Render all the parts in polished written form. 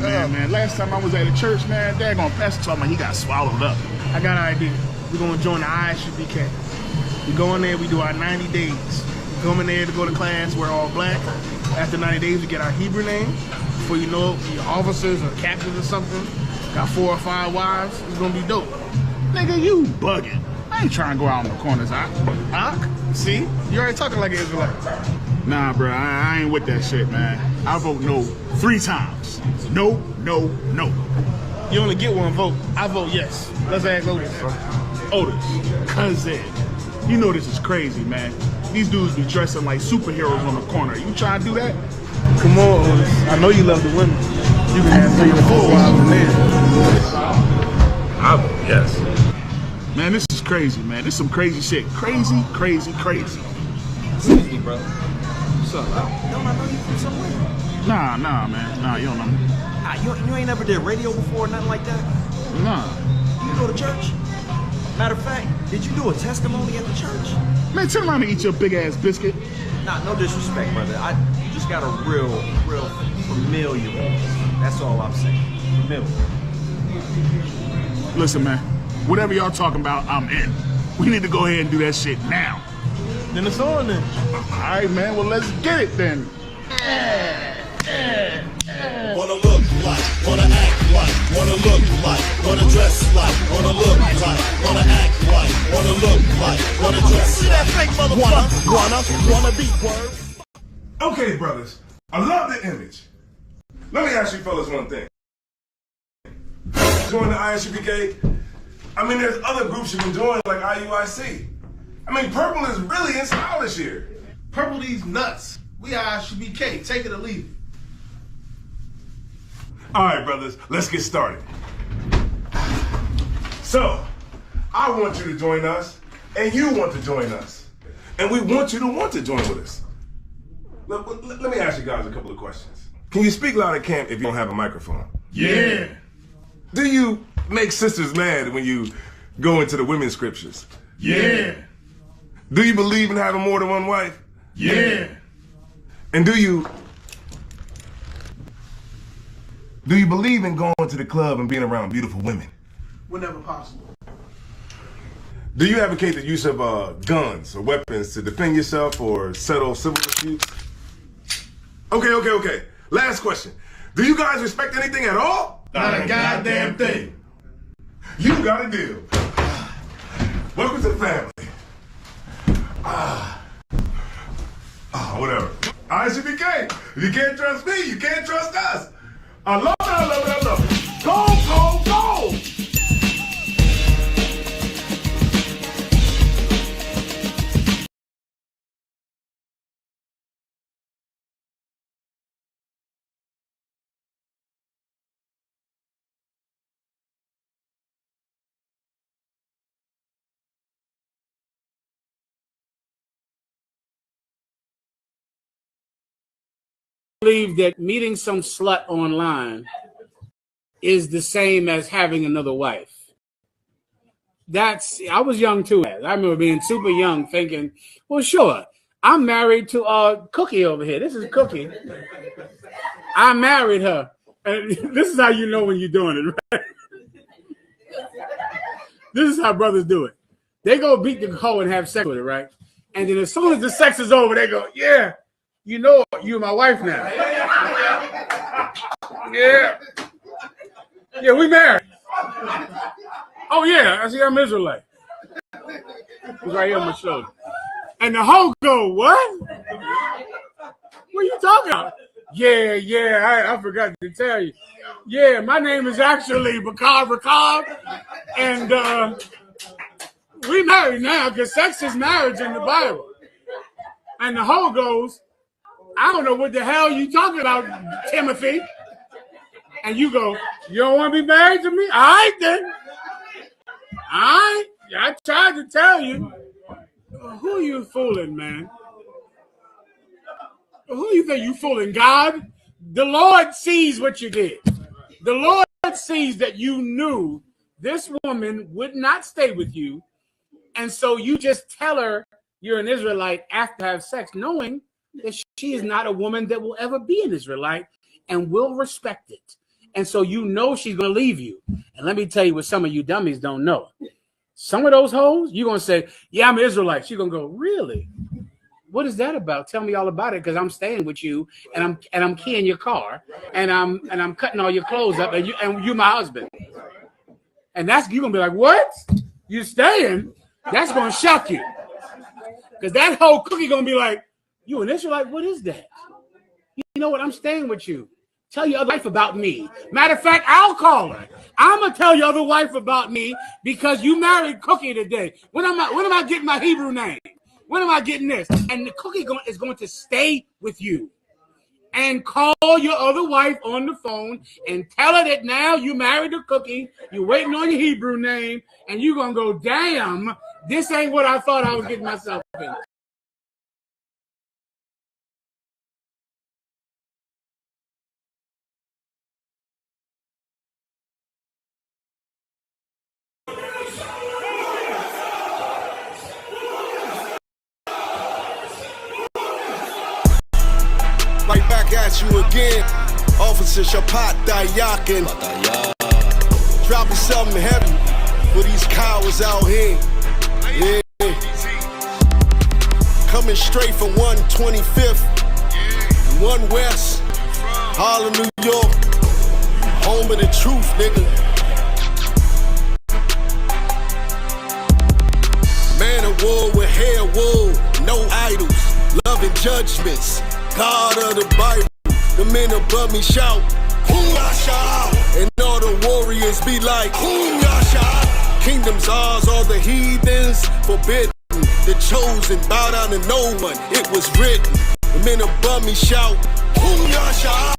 Yeah, man. Last time I was at a church, man, daggone pastor told me he got swallowed up. I got an idea. We're gonna join the ISUPK. We go in there, we do our 90 days. We come in there to go to class, we're all black. After 90 days, we get our Hebrew name. Before you know it, we officers or captains or something. Got 4 or 5 wives. It's gonna be dope. Nigga, you bugging. I ain't trying to go out in the corners, Huh? See? You already talking like an Israelite. Nah, bro, I ain't with that shit, man. I vote no 3 times. No, no, no. You only get one vote. I vote yes. Let's ask Otis. Otis, cousin, you know this is crazy, man. These dudes be dressing like superheroes on the corner. You trying to do that? Come on, Otis. I know you love the women. You can have 3 or 4 wives in there. I vote yes. Man, this is crazy, man. This is some crazy shit. Crazy, crazy, crazy. Excuse me, brother. What's up? Don't I know you from somewhere? Nah, man. Nah, you don't know me. You ain't never did radio before or nothing like that? Nah. You go to church? Matter of fact, did you do a testimony at the church? Man, turn around and eat your big ass biscuit. Nah, no disrespect, brother. You just got a real familiar voice. That's all I'm saying. Familiar. Listen, man. Whatever y'all talking about, I'm in. We need to go ahead and do that shit now. Then it's on then. All right, man. Well, let's get it then. Wanna look like, wanna act like, wanna look like, wanna dress like, wanna look like, wanna act like, wanna look like, wanna dress like. See that fake motherfucker? Wanna be word. Okay, brothers. I love the image. Let me ask you fellas one thing. Join the ISUPK. I mean, there's other groups you can join like IUIC. I mean, purple is really in style this year. Purple these nuts. We ISUPK. Take it or leave it. All right, brothers, let's get started. So, I want you to join us, and you want to join us. And we want you to want to join with us. Let me ask you guys a couple of questions. Can you speak loud at camp if you don't have a microphone? Yeah. Do you make sisters mad when you go into the women's scriptures? Yeah. Do you believe in having more than one wife? Yeah. And do you believe in going to the club and being around beautiful women? Whenever possible. Do you advocate the use of guns or weapons to defend yourself or settle civil disputes? Okay. Last question. Do you guys respect anything at all? Not a goddamn thing. You got a deal. Welcome to the family. Whatever. ISUPK. If you can't trust me, you can't trust us. I love it. Go. Believe that meeting some slut online is the same as having another wife. I was young too. I remember being super young thinking, well, sure, I'm married to Cookie over here. This is Cookie. I married her. And this is how you know when you're doing it, right? This is how brothers do it. They go beat the hoe and have sex with it, right? And then as soon as the sex is over, they go, yeah, you know, you're my wife now. Yeah, we married. Oh, yeah, I see I'm Israelite. He's right here on my shoulder. And the hoe go, what? What are you talking about? Yeah, I forgot to tell you. Yeah, my name is actually Bakar, and we married now because sex is marriage in the Bible. And the hoe goes, I don't know what the hell you talking about, Timothy. And you go, you don't want to be married to me? All right, then. All right. I tried to tell you. Who are you fooling, man? Who you think you fooling? God? The Lord sees what you did. The Lord sees that you knew this woman would not stay with you. And so you just tell her you're an Israelite after have sex, knowing that she is not a woman that will ever be an Israelite and will respect it. And so you know she's going to leave you. And let me tell you what some of you dummies don't know. Some of those hoes, you're going to say, yeah, I'm an Israelite. She's going to go, really? What is that about? Tell me all about it, because I'm staying with you and I'm keying your car and I'm cutting all your clothes up and you my husband. And you're going to be like, what? You staying? That's going to shock you. Because that whole cookie going to be like, you an Israelite? What is that? You know what? I'm staying with you. Tell your other wife about me. Matter of fact, I'll call her. I'm gonna tell your other wife about me because you married Cookie today. When am I getting my Hebrew name? When am I getting this? And the Cookie is going to stay with you. And call your other wife on the phone and tell her that now you married the Cookie, you're waiting on your Hebrew name, and you're gonna go, damn, this ain't what I thought I was getting myself in. Right back at you again, Officer Shapat Dayakin. Dropping something heavy for these cowards out here. Yeah. Coming straight from 125th, 1 West, Harlem, New York. Home of the truth, nigga. Man of war with hair wool, no idols, loving judgments. God of the Bible, the men above me shout, Hum Yasha, and all the warriors be like, Hum Yasha. Kingdom's ours, all the heathens forbidden. The chosen bow down to no one, it was written. The men above me shout, Hum Yasha,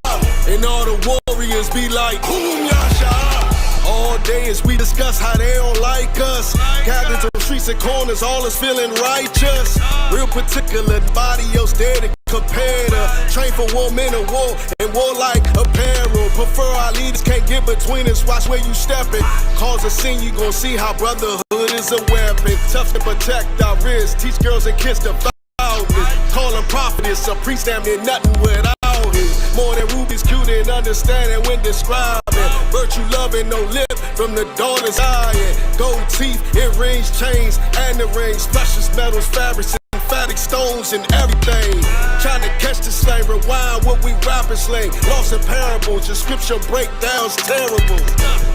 and all the warriors be like, Hum Yasha. All day as we discuss how they don't like us. Gathered on streets and corners, all is feeling righteous. Real particular, body else there to compare to. Train for war, men of war, and war like apparel. Prefer our leaders, can't get between us, watch where you stepping. Cause a scene, you gon' see how brotherhood is a weapon. Tough to protect our wrists, teach girls and kids to violence. Call them prophetess, a priest damn near nothing without it. More than rubies, cute and understanding when describing. Virtue loving, no lip from the daughter's eye. Gold teeth, earrings, chains, and the rings. Precious metals, fabrics, emphatic stones, and everything. Trying to catch the slang, rewind what we rapping slang. Lost in parables, your scripture breakdowns terrible.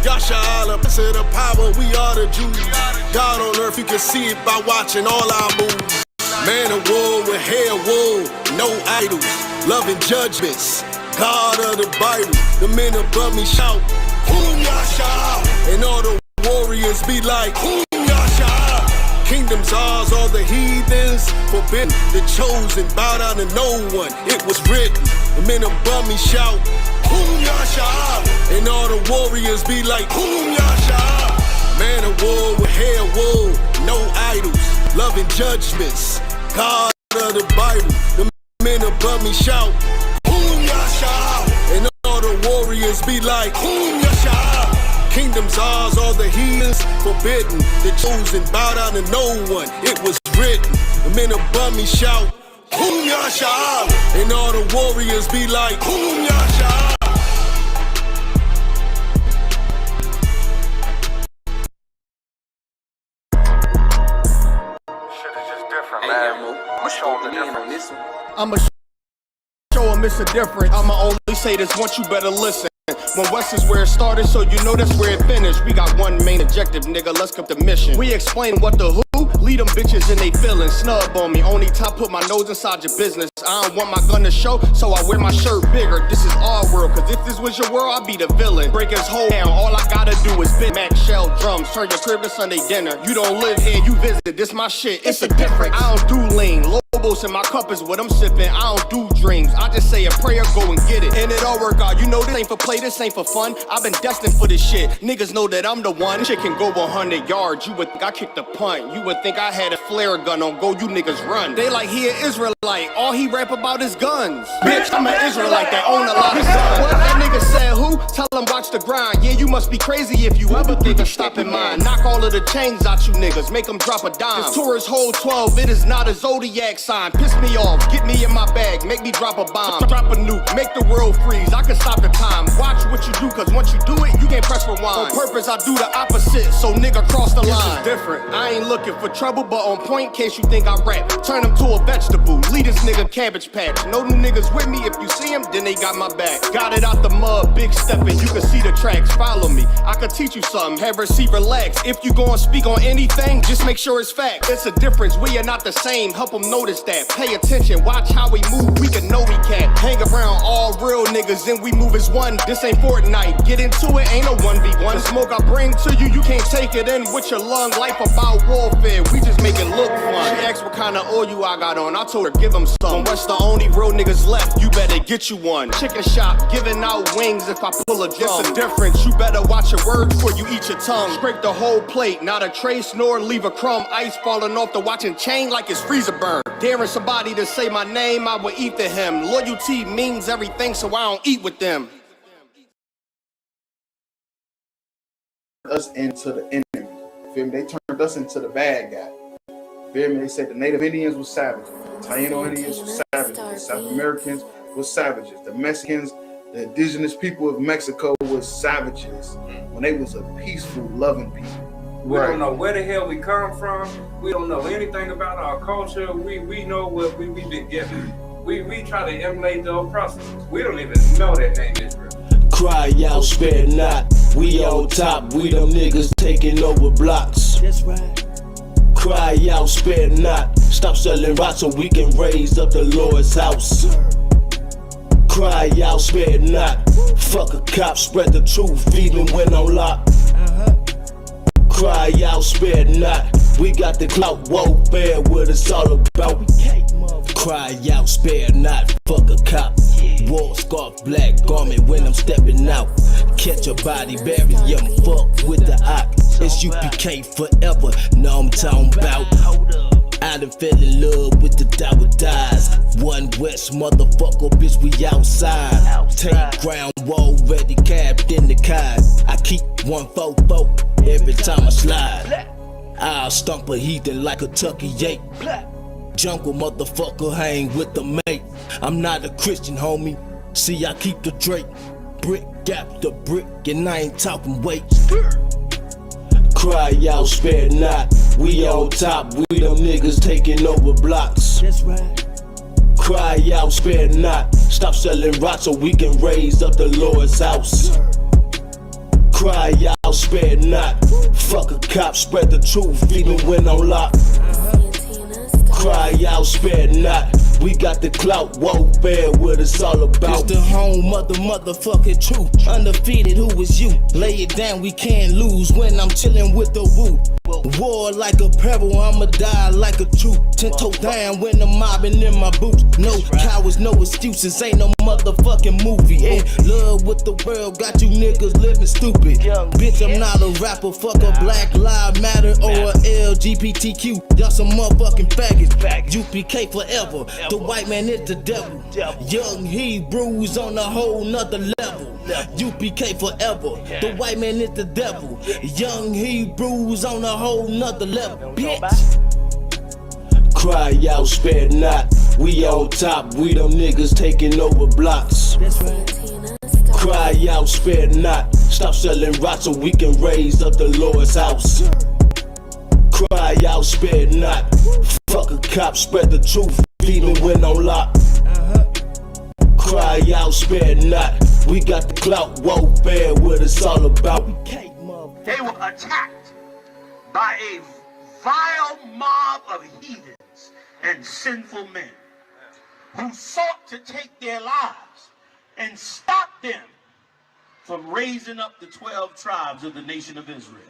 Yasha Allah, to the power, we are the Jews. God on earth, you can see it by watching all our moves. Man of war with hair wool, no idols, loving judgments. God of the Bible, the men above me shout, Hum Yasha, and all the warriors be like, Hum Yasha. Kingdom's ours, all the heathens forbidden. The chosen bow down to no one, it was written. The men above me shout, Hum Yasha, and all the warriors be like, Hum Yasha. Man of war with hair wool, no idols, loving judgments. God of the Bible, the men above me shout, Hum Yasha, and all the warriors be like, Hum Yasha. Kingdom's ours, all the heathens forbidden. The chosen bow down to no one, it was written. The men above me shout, Hum Yasha, and all the warriors be like, Hum Yasha. I'ma show them it's a difference. I'ma only say this once, you better listen. When West is where it started, so you know that's where it finished. We got one main objective, nigga, let's come to mission. We explain what the who, lead them bitches and they feelin'. Snub on me, only time put my nose inside your business. I don't want my gun to show, so I wear my shirt bigger. This is our world, cause if this was your world, I'd be the villain. Break his whole down, all I gotta do is fit Mac shell drums. Turn your crib to Sunday dinner. You don't live here, you visit, this my shit, it's a difference. I don't do lean, Lobos in my cup is what I'm sipping. I don't do dreams, I just say a prayer, go and get it. And it all work out, you know this ain't for play, this ain't for fun. I've been destined for this shit, niggas know that I'm the one. Shit can go 100 yards, you would think I kicked a punt. You would think I had a flare gun on go, you niggas run. They like he an Israelite, all he rap about is guns. Bitch, I'm an Israelite that own a lot of guns. What that nigga said who? Tell him watch watch the grind. Yeah, you must be crazy if you ever think of stopping mine. Knock all of the chains out you niggas, make them drop a dime. This tourist hold 12, it is not a zodiac sign. Piss me off, get me in my bag, make me drop a bomb. Drop a nuke, make the world freeze, I can stop the time. Watch what you do, cause once you do it, you can't press rewind. On purpose, I do the opposite, so nigga cross the line. This is different, I ain't looking for trouble, but on point, case you think I rap. Turn him to a vegetable, lead this nigga cabbage patch. No new niggas with me, if you see him, then they got my back. Got it out the mud, big stepping, you can see the tracks. Follow me, I could teach you something, have her see relax. If you gon' speak on anything, just make sure it's fact. It's a difference, we are not the same, help them notice that. Pay attention, watch how we move, we can know we can't. Hang around all real niggas and we move as one. This ain't Fortnite, get into it, ain't no 1v1. The smoke I bring to you, you can't take it in with your lung. Life about warfare, we just make it look fun. She asked what kind of oil I got on, I told her give them some. What's the only real niggas left, you better get you one. Chicken shop, giving out wings if I pull a drum. It's a difference, you better watch your words before you eat your tongue. Scrape the whole plate, not a trace nor leave a crumb. Ice falling off the watching chain like it's freezer burn. Daring somebody to say my name, I will eat to him. Loyalty means everything, so I don't eat with them. Us into the enemy. Feel me? They turned us into the bad guy. Feel me? They said the Native Indians were savages. The Taino Indians were savages. The South Americans were savages. The Mexicans, the indigenous people of Mexico were savages when they was a peaceful, loving people. We don't know where the hell we come from. We don't know anything about our culture. We know what we've been given. We try to emulate the oppressors. We don't even know that name Israel. Cry out, spare not. We on top, we them niggas taking over blocks. That's right. Cry out, spare not. Stop selling rocks so we can raise up the Lord's house. Cry out, spare not. Fuck a cop, spread the truth even when I'm locked. Cry out, spare not. We got the clout, whoa, bear what it's all about. Cry out, spare not. Fuck a cop. War scarf, black garment when I'm stepping out. Catch a body, bury him, fuck with the ox. It's UPK forever, know I'm talking about. I done fell in love with the Dower Dies. One West motherfucker, bitch, we outside. Take ground, wall ready, capped in the car. I keep 144 every time I slide. I'll stomp a heathen like a Tucky ape. Jungle motherfucker, hang with the mate. I'm not a Christian, homie. See, I keep the Drake. Brick after brick, and I ain't talking weight. Cry out, spare not. We on top, we them niggas taking over blocks. That's right. Cry out, spare not. Stop selling rocks so we can raise up the Lord's house. Cry out, spare not. Fuck a cop, spread the truth even when I'm locked. Cry out, spare not. We got the clout, whoa, bear what it's all about. It's the home of the motherfucking truth. Undefeated, who is you? Lay it down, we can't lose when I'm chilling with the woo. War like a peril, I'ma die like a truth. 10 toe down when I'm mobbing in my boots. No cowards, no excuses, ain't no motherfucking movie. In love with the world, got you niggas living stupid. Bitch, I'm not a rapper, fuck a Black Lives Matter or a LGBTQ. Y'all some motherfucking faggots. UPK forever, the white man is the devil. Young Hebrews on a whole nother level. UPK forever, the white man is the devil. Young Hebrews on a whole nother level, bitch. Cry out, spare not. We on top, we them niggas taking over blocks. Cry out, spare not. Stop selling rocks so we can raise up the Lord's house. Cry out, spare not. Fuck a cop, spread the truth even when I'm locked. Cry out, spare not. We got the clout, whoa, bear what it's all about. They were attacked by a vile mob of heathens and sinful men who sought to take their lives and stop them from raising up the 12 tribes of the nation of Israel.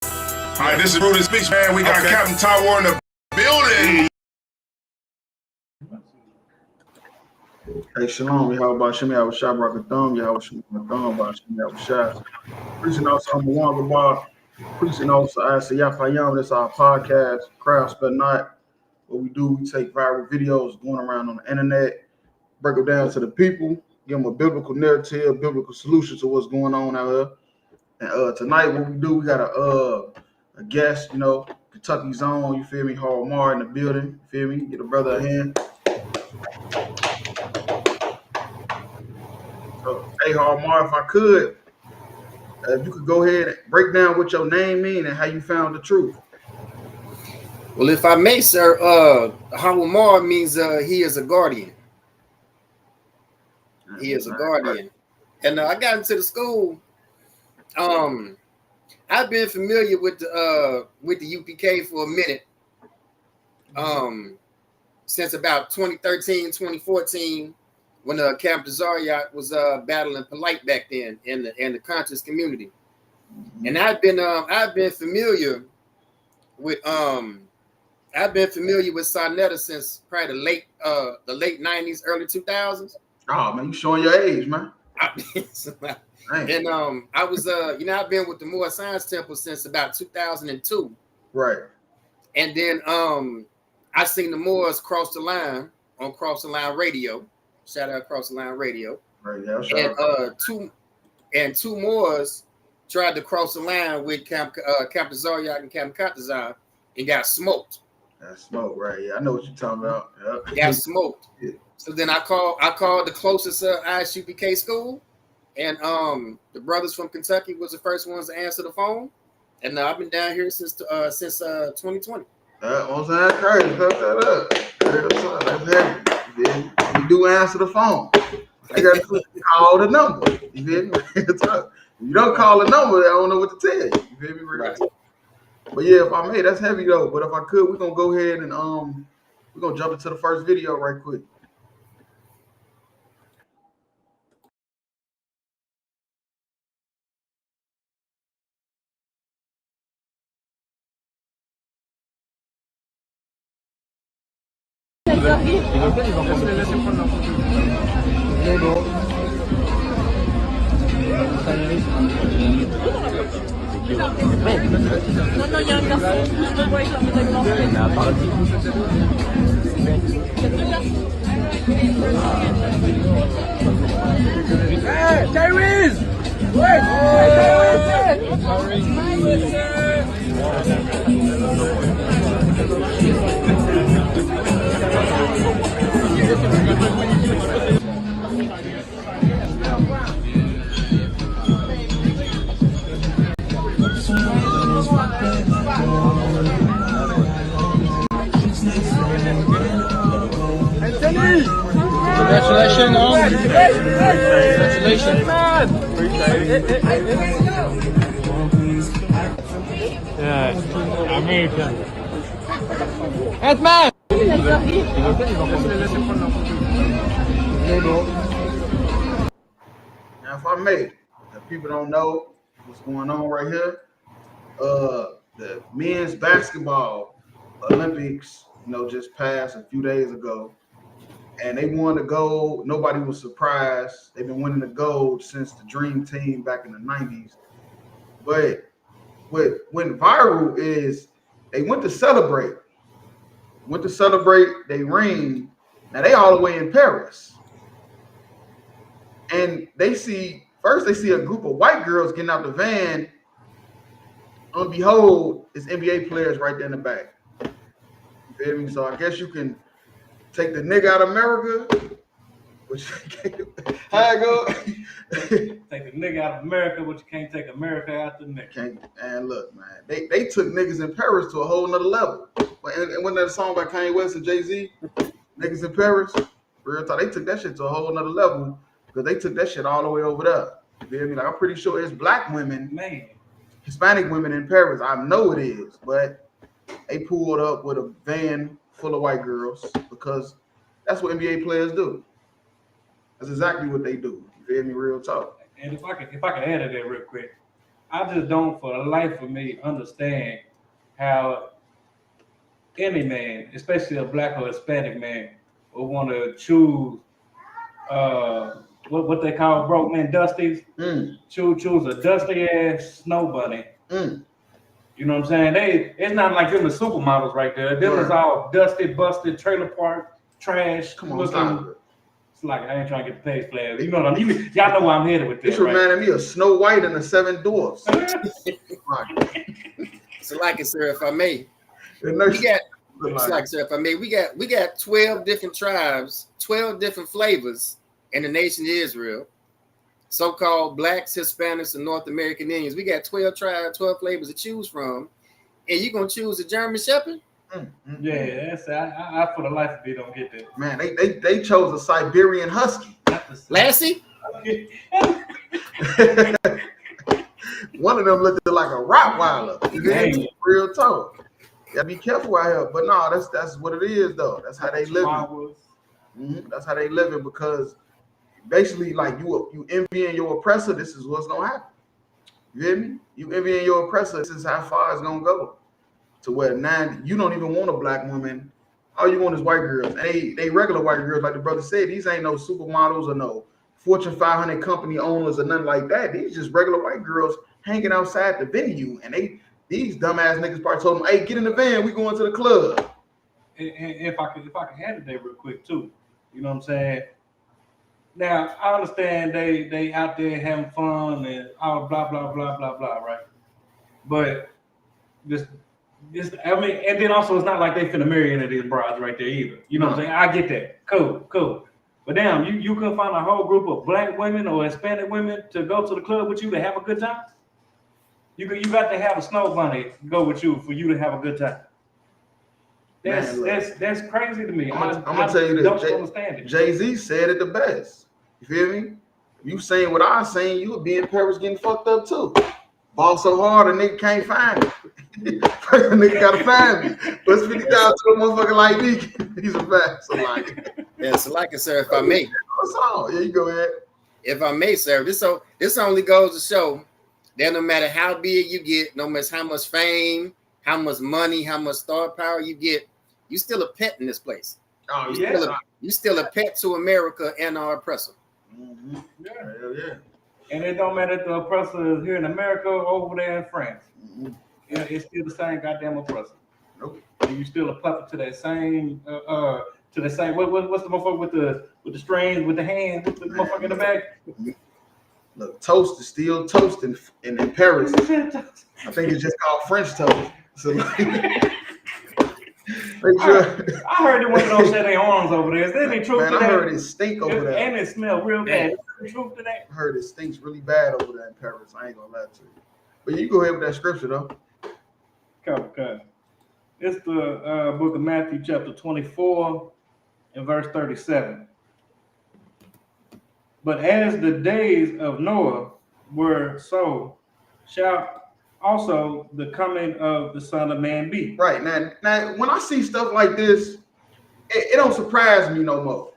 All right, this is Rudy Speech, man. We got Captain Tower in the building. Hey, shalom. How about Shimmy? I was shot, rock a thumb. Yeah, I was shooting my thumb. About Shimmy, I was shot. Preaching also, I'm one about preaching also. I say, Yapayam. This is our podcast, Crafts But Not. What we do, we take viral videos going around on the internet, break them down to the people, give them a biblical narrative, biblical solution to what's going on out here. And tonight, what we do, we got a guest, you know, Kentucky's own, you feel me, Hall Mar in the building, you feel me, get a brother a hand. So, hey, Hall Mar, if I could, if you could go ahead and break down what your name means and how you found the truth. Well, if I may, sir, Hawamar means he is a guardian. He is a guardian. And I got into the school. I've been familiar with the UPK for a minute. Since about 2013, 2014, when Camp Desariat was battling Polite back then in the conscious community. And I've been familiar with Sonetta since probably the late 90s, early 2000s. Oh man, you showing your age, man. And I was I've been with the Moore Science Temple since about 2002. Right. And then I seen the Moors cross the line on Cross the Line Radio. Shout out Cross the Line Radio. Right, yeah. And two Moors tried to cross the line with Camp Desariat and Camp Katazar and got smoked. Got smoked, right? Yeah, I know what you're talking about. Yep. Got smoked. Yeah. So then I called the closest ISUPK school, and the brothers from Kentucky was the first ones to answer the phone, and I've been down here since 2020. That was crazy. Fuck that up. That's heavy. You do answer the phone. I got to call the number. You feel me? If you don't call the number, I don't know what to tell you. You feel me? Right. But yeah, if I may, that's heavy though. But if I could, we're gonna go ahead and we're gonna jump into the first video right quick. Non, il y a un garçon, je le vois avec la médaille Hey, Tyrese! Wait! Congratulations, Congratulations, man. Yeah, American. Ant-Man. Now, if I may, if people don't know what's going on right here, the men's basketball Olympics, just passed a few days ago. And they won the gold. Nobody was surprised. They've been winning the gold since the Dream Team back in the 90s. But what went viral is they went to celebrate. They ring. Now they all the way in Paris. And they see a group of white girls getting out the van. On behold, it's NBA players right there in the back. You feel me? So I guess you can take the nigga out of America, which how it go? Take the nigga out of America, but you can't take America out the nigga. And look, man, they took niggas in Paris to a whole nother level. And wasn't that a song by Kanye West and Jay-Z? Niggas in Paris. Real talk, they took that shit to a whole nother level because they took that shit all the way over there. You feel me? Like I'm pretty sure it's black women, Hispanic women in Paris. I know it is, but they pulled up with a van full of white girls because that's what NBA players do. That's exactly what they do. You feel me? Real talk. And if I could add to that real quick, I just don't for the life of me understand how any man, especially a black or Hispanic man, would want to choose what they call broke man dusties. Choose a dusty ass snow bunny. You know what I'm saying? It's not like them the supermodels right there. Them is all dusty, busted, trailer park, trash. Come on, It's like I ain't trying to get the page flag. You know what I mean? Y'all know where I'm headed with this. This reminded me of Snow White and the Seven Dwarfs. So like it, sir, if I may, we got 12 different tribes, 12 different flavors in the nation of Israel. So-called blacks, Hispanics, and North American Indians. We got 12 tribes, 12 flavors to choose from, and you gonna choose a German Shepherd? Yeah, that's I for the life of me don't get that. Man, they chose a Siberian Husky. Lassie? One of them looked like a Rottweiler. Dang. Real talk. You gotta be careful out here. But no, that's what it is though. That's how they live. That's how they live it, because basically, like you envying your oppressor, this is what's gonna happen. You hear me? You envying your oppressor, this is how far it's gonna go. To where now you don't even want a black woman. All you want is white girls. And they regular white girls, like the brother said. These ain't no supermodels or no Fortune 500 company owners or nothing like that. These just regular white girls hanging outside the venue. And these dumbass niggas probably told them, hey, get in the van, we going to the club. And if I could add it there real quick too. You know what I'm saying? Now I understand they out there having fun and all blah blah blah blah blah, right? But this I mean, and then also it's not like they finna marry any of these brides right there either. You know what I'm saying? I get that. Cool. But damn, you couldn't find a whole group of black women or Hispanic women to go to the club with you to have a good time? You got to have a snow bunny go with you for you to have a good time. That's crazy to me. I'm gonna tell you this. Don't understand it. Jay-Z said it the best. You feel me? If you saying what I saying, you would be in Paris getting fucked up too. Ball so hard a nigga can't find it. First a nigga gotta find me. What's 50,000 to a motherfucker like me? He's a fact. So like, yeah, so like it, sir, if I may. What's on? Yeah, you go ahead. If I may, sir, this only goes to show that no matter how big you get, no matter how much fame, how much money, how much star power you get, you still a pet in this place. Oh, you still a pet to America and our oppressor. Mm-hmm. Yeah. And it don't matter if the oppressor is here in America or over there in France. Mm-hmm. It's still the same goddamn oppressor. Nope. And you still a puppet to that same what's the motherfucker with the strings with the hands with the motherfucker in the back? Look, toast is still toast in Paris. I think it's just called French toast. So like, I heard they want to shut their arms over there. Is there any truth to that? I heard it stink over there. And it smell real bad. Is there any truth to that? I heard it stinks really bad over there in Paris. I ain't gonna lie to you. But you go ahead with that scripture though. Okay. It's the book of Matthew chapter 24 and verse 37. But as the days of Noah were, so shall also the coming of the Son of Man be. Right. Now when I see stuff like this, it don't surprise me no more.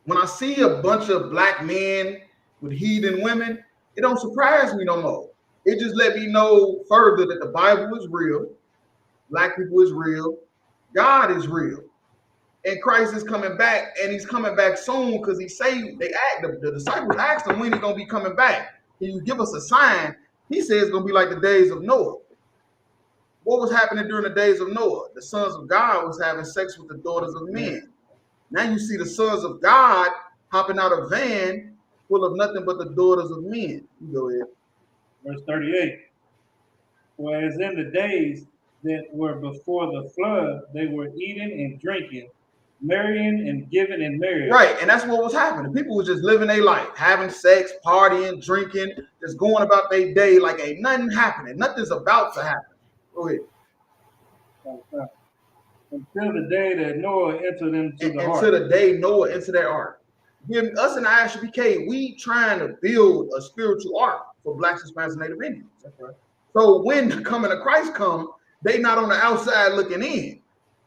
When I see a bunch of black men with heathen women, it don't surprise me no more. It just let me know further that the Bible is real, black people is real, God is real, and Christ is coming back, and he's coming back soon because the disciples asked him when he's gonna be coming back. Can you give us a sign? He says it's gonna be like the days of Noah. What was happening during the days of Noah? The sons of God was having sex with the daughters of men. Now you see the sons of God hopping out of a van full of nothing but the daughters of men. You go ahead. Verse 38. Whereas in the days that were before the flood, they were eating and drinking, marrying and giving in marriage. Right, and that's what was happening. People were just living their life, having sex, partying, drinking, just going about their day like ain't nothing happening. Nothing's about to happen. Go ahead. Until the day that Noah entered into the ark. Until the day Noah entered that ark. Us in the ISBK, we trying to build a spiritual ark for blacks, Hispanics, and Native Indians. That's right. So when the coming of Christ come, they not on the outside looking in.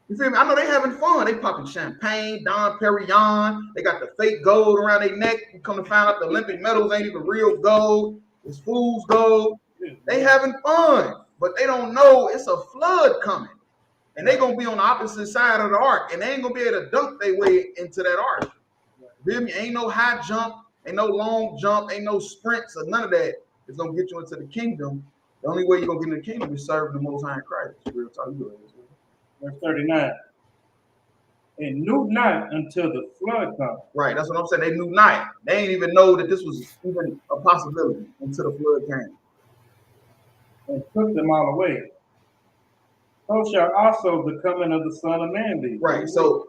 You feel me? I know they having fun. They popping champagne, Dom Perignon. They got the fake gold around their neck. You come to find out the Olympic medals ain't even real gold. It's fool's gold. They having fun, but they don't know it's a flood coming. And they going to be on the opposite side of the ark. And they ain't going to be able to dunk their way into that ark. You feel me? Ain't no high jump. Ain't no long jump. Ain't no sprints or none of that. It's going to get you into the kingdom. The only way you're going to get in the kingdom is serving the Most High in Christ. Real talk. Verse 39. They knew not until the flood comes. Right, that's what I'm saying. They knew not. They didn't even know that this was even a possibility until the flood came. And took them all away. So shall also the coming of the Son of Man be. Right. So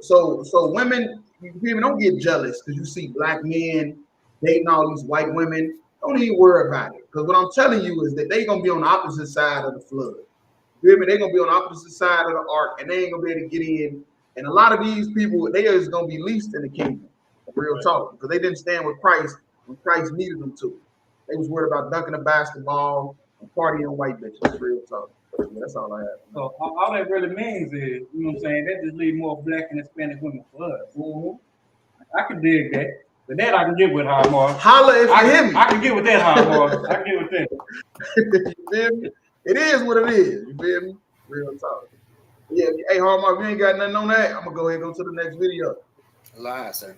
women, people don't get jealous because you see black men dating all these white women. Don't even worry about it. Because what I'm telling you is that they're gonna be on the opposite side of the flood. You hear me? They're gonna be on the opposite side of the ark, and they ain't gonna be able to get in. And a lot of these people, they is gonna be least in the kingdom. Real talk, because they didn't stand with Christ when Christ needed them to. They was worried about dunking a basketball and partying white bitches. Real talk. Yeah, that's all I have. So all that really means is, you know what I'm saying, that just leave more black and Hispanic women for us. Mm-hmm. I can dig that. But that I can get with High Mark. Holla if you hear me. I can get with that, High Mark. I can get with that. You feel me? It is what it is. You feel me? Real talk. Yeah, hey, Hallmark, you ain't got nothing on that. I'm gonna go ahead and go to the next video. Lie, sir.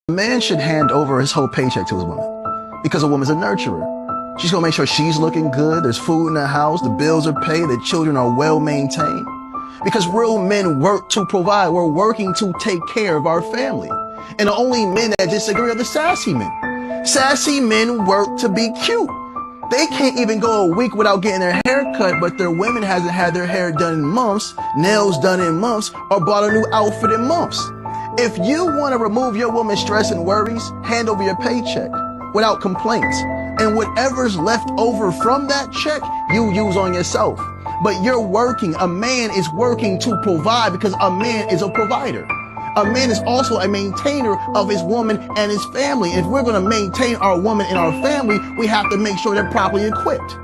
A man should hand over his whole paycheck to his woman because a woman's a nurturer. She's gonna make sure she's looking good, there's food in the house, the bills are paid, the children are well maintained. Because real men work to provide. We're working to take care of our family. And the only men that disagree are the sassy men. Sassy men work to be cute. They can't even go a week without getting their hair cut, but their women hasn't had their hair done in months, nails done in months, or bought a new outfit in months. If you want to remove your woman's stress and worries, hand over your paycheck without complaints. And whatever's left over from that check, you use on yourself. But you're working. A man is working to provide because a man is a provider. A man is also a maintainer of his woman and his family. If we're going to maintain our woman and our family, we have to make sure they're properly equipped.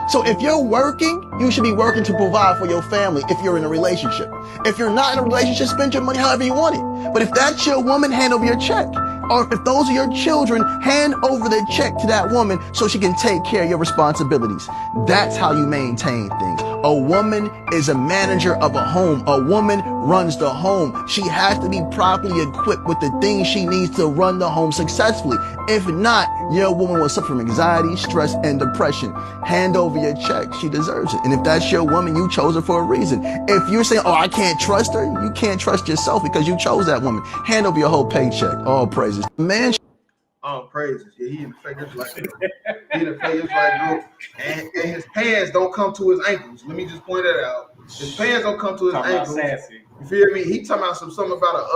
So if you're working, you should be working to provide for your family if you're in a relationship. If you're not in a relationship, spend your money however you want it. But if that's your woman, hand over your check. Or if those are your children, hand over the check to that woman so she can take care of your responsibilities. That's how you maintain things. A woman is a manager of a home. A woman runs the home. She has to be properly equipped with the things she needs to run the home successfully. If not, your woman will suffer from anxiety, stress, and depression. Hand over your check. She deserves it. And if that's your woman, you chose her for a reason. If you're saying, oh, I can't trust her, you can't trust yourself because you chose that woman. Hand over your whole paycheck. All praises. Man. All praises. Yeah, he in the fake like he in the fake like and his pants don't come to his ankles. Let me just point that out. His pants don't come to his ankles. Sassy. You feel me? He talking about something about a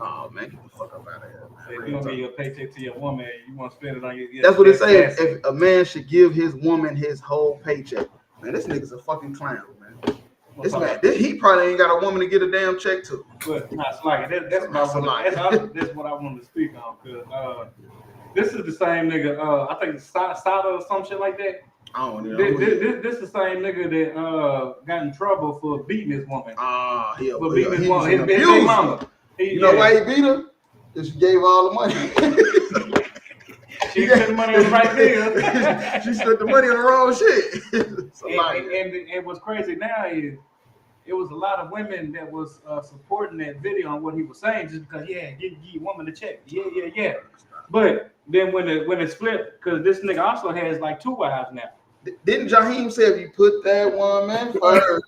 oh man, get the fuck up out of here. If you don't give your paycheck to your woman, you want to spend it on your. That's what it says. If a man should give his woman his whole paycheck. Man, this nigga's a fucking clown, man. This man, he probably ain't got a woman to get a damn check to. But that's what I wanted to speak on, because this is the same nigga. I think it's Sada or some shit like that. I don't know. This is the same nigga that got in trouble for beating his woman. For beating his mom, his big mama. You know why he beat her? Because she gave all the money. She spent the money on the right thing. She spent the money on the wrong shit. And what's crazy now is it was a lot of women that was supporting that video on what he was saying just because, give your woman the check. Yeah. But then when it split, because this nigga also has like 2 wives now. Didn't Jaheim say if you put that woman first?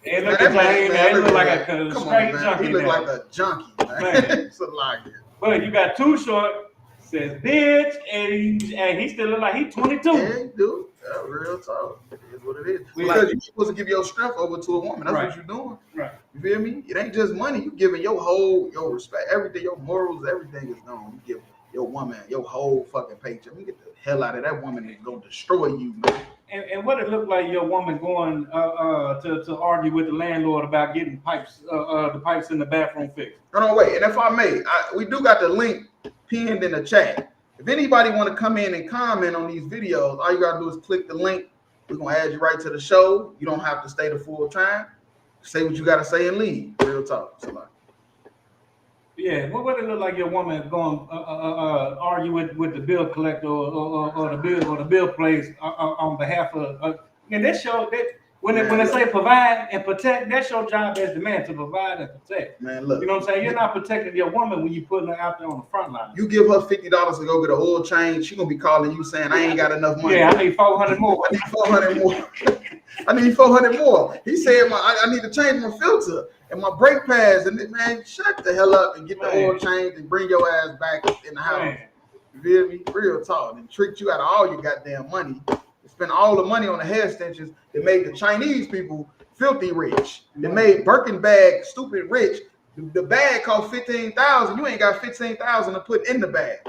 And look at Jaheim, man. He look like a straight junkie. He look like a junkie, man. Something like it. But you got Too Short, says bitch, and he still look like he 22. Yeah, dude. That's real talk. It is what it is. Because you're supposed to give your strength over to a woman. That's what you're doing. Right. You feel me? It ain't just money. You giving your respect, everything, your morals, everything is gone. You give your woman your whole fucking paycheck. You get the hell out of that woman is gonna destroy you, man. And what it looked like your woman going to argue with the landlord about getting the pipes in the bathroom fixed. No, wait. And if I may, we do got the link pinned in the chat. If anybody want to come in and comment on these videos, all you gotta do is click the link. We're gonna add you right to the show. You don't have to stay the full time. Say what you gotta say and leave. Real talk. Yeah, what it look like your woman going argue with the bill collector or the bill place on behalf of? And that show that When they say provide and protect, that's your job as the man, to provide and protect. Man, look. You know what I'm saying? You're not protecting your woman when you putting her out there on the front line. You give her $50 to go get an oil change, she gonna be calling you saying, I ain't got enough money. Yeah, I need 400 more. I need 400 more. I need 400 more. He said, I need to change my filter and my brake pads. And man, shut the hell up and get the oil changed and bring your ass back in the house. Man. You feel me? Real talk. And tricked you out of all your goddamn money. Spend all the money on the hair extensions that made the Chinese people filthy rich. They made Birkin bag stupid rich. The bag cost $15,000. You ain't got $15,000 to put in the bag.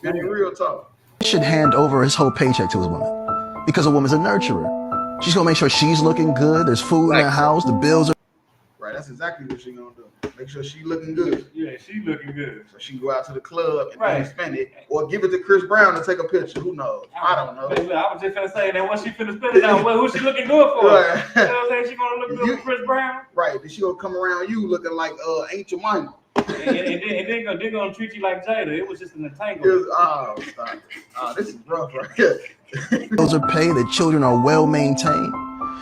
Real talk. He should hand over his whole paycheck to his woman because a woman's a nurturer. She's gonna make sure she's looking good. There's food in the house. The bills are right. That's exactly what she's gonna do. Make sure she's looking good. Yeah, she's looking good. So she can go out to the club and spend it, or give it to Chris Brown to take a picture. Who knows? I don't know. Look, I was just gonna say that once she finna spend it out, well, who's she looking good for? Right. You know what I'm saying? She gonna look good for Chris Brown. Right. Then she gonna come around you looking like Ain't Your Mama. and they're gonna treat you like Jada. It was just an entanglement. Oh, stop. Oh, this is rough right here. bills are paid. The children are well maintained.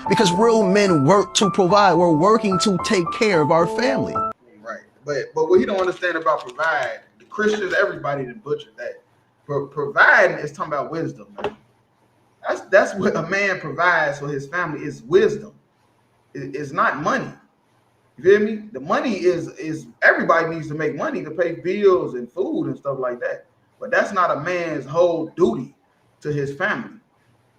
Because real men work to provide. We're working to take care of our family. Right. But what he don't understand about provide, the Christians, everybody that butchered that. Providing is talking about wisdom, man. That's what a man provides for his family is wisdom. It's not money. You feel me? The money is everybody needs to make money to pay bills and food and stuff like that. But that's not a man's whole duty to his family.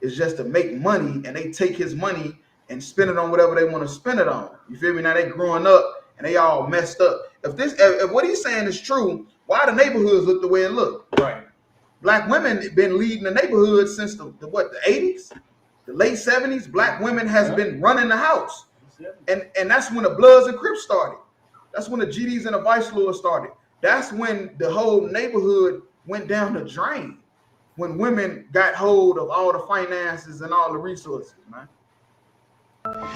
It's just to make money, and they take his money and spend it on whatever they want to spend it on. You feel me? Now they growing up and they all messed up. If what he's saying is true, why the neighborhoods look the way it look? Right. Black women been leading the neighborhood since the 80s, the late 70s. Black women has been running the house. And that's when the Bloods and Crips started. That's when the GDs and the Vice Lords started. That's when the whole neighborhood went down the drain. When women got hold of all the finances and all the resources, man.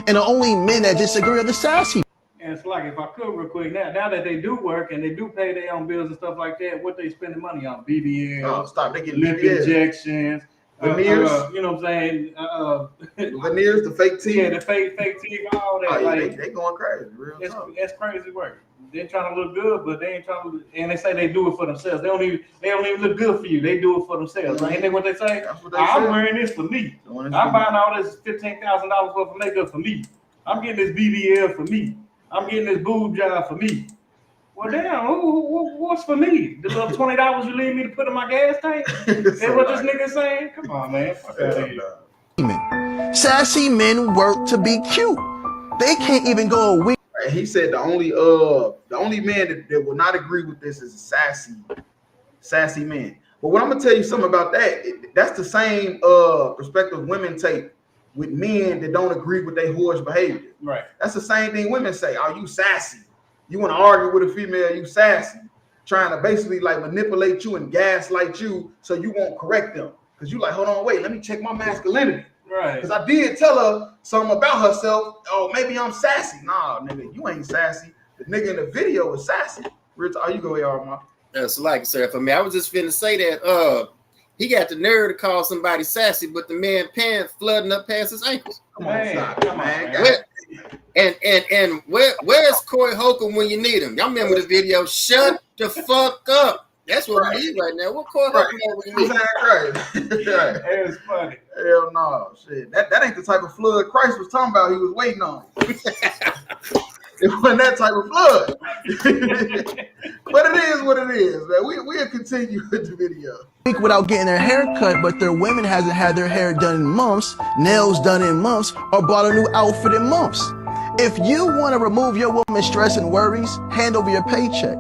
And the only men that disagree are the sassy. And it's like, if I could real quick, now that they do work and they do pay their own bills and stuff like that, what they spending money on? BBL, oh, stop. They get lip injections, veneers. You know what I'm saying? Veneers, the fake teeth. Yeah, the fake teeth, all that. Oh, yeah, like, they going crazy. Real it's crazy work. They're trying to look good, but they ain't trying to. And they say they do it for themselves. They don't even look good for you. They do it for themselves. Right? Ain't that what they say? I'm wearing this for me. I'm buying all this $15,000 worth of makeup for me. I'm getting this BBL for me. I'm getting this boob job for me. Well, damn, what's for me? The little $20 you leave me to put in my gas tank? That's what this nigga saying? Come on, man. Fuck that. Sassy men work to be cute. They can't even go a week. He said the only man that will not agree with this is a sassy man. But what I'm gonna tell you something about that, that's the same perspective women take with men that don't agree with their whorish behavior. Right. That's the same thing women say. Oh, you sassy. You want to argue with a female, you sassy. Trying to basically like manipulate you and gaslight you so you won't correct them. Because you like, hold on, wait, let me check my masculinity. Right. Because I did tell her something about herself. Oh, maybe I'm sassy. Nah, nigga, you ain't sassy. The nigga in the video is sassy. Oh, you go here, Armand. That's like, sir, for me. I was just finna say that he got the nerve to call somebody sassy, but the man pants flooding up past his ankles. Come on, stop it, man. And where's Corey Holcomb when you need him? Y'all remember the video? Shut the fuck up. That's what we need right now. What Corey Holcomb when you need him? Right. It's funny. Hell no, shit. That ain't the type of flood Christ was talking about. He was waiting on. It wasn't that type of flood. But it is what it is, man. We'll continue with the video. Without getting their hair cut, but their women hasn't had their hair done in months, nails done in months, or bought a new outfit in months. If you want to remove your woman's stress and worries, hand over your paycheck.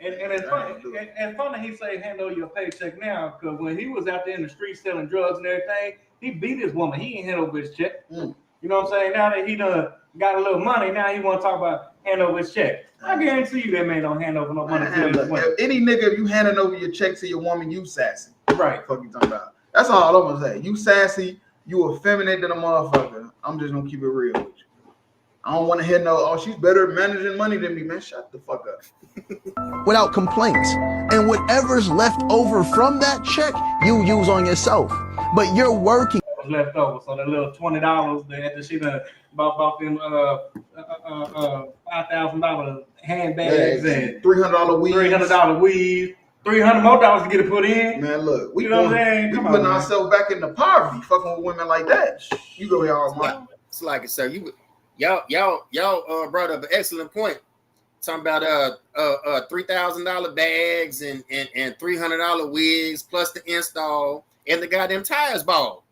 And it's funny he say hand over your paycheck now, because when he was out there in the street selling drugs and everything, he beat his woman. He ain't hand over his check. You know what I'm saying? Now that he done got a little money, now he want to talk about hand over his check. I guarantee you that man don't hand over no money to his woman. Any nigga, if you handing over your check to your woman, you sassy. Right. Fuck you talking about. That's all I'm gonna say. You sassy, you effeminate than a motherfucker. I'm just gonna keep it real with you. I don't want to hear no, she's better at managing money than me, man. Shut the fuck up. Without complaints. And whatever's left over from that check, you use on yourself. But you're working. was left over. So that little $20 that she done bought them $5,000 handbags and $300 weeds, $300 weeds, $300 more to get it put in. Man, look, we you know what I'm saying? We putting ourselves back into poverty, fucking with women like that. You go here all money. It's like it, sir. Y'all brought up an excellent point. Talking about $3,000 bags and $300 wigs plus the install and the goddamn tires bald.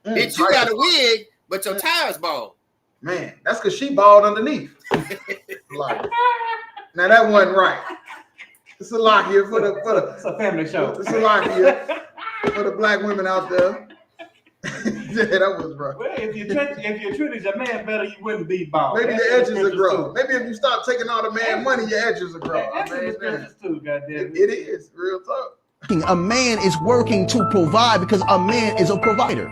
Bitch, you got a wig, but your tires bald. Man, that's because she bald underneath. Like, now that wasn't right. It's a lot here for the it's a family show. It's a lot here for the black women out there. Yeah, that was right. Well, if you treated your man better, you wouldn't be bald. Maybe the edges will grow. Maybe if you stop taking all the man money, your edges will grow. It is real talk. A man is working to provide because a man is a provider.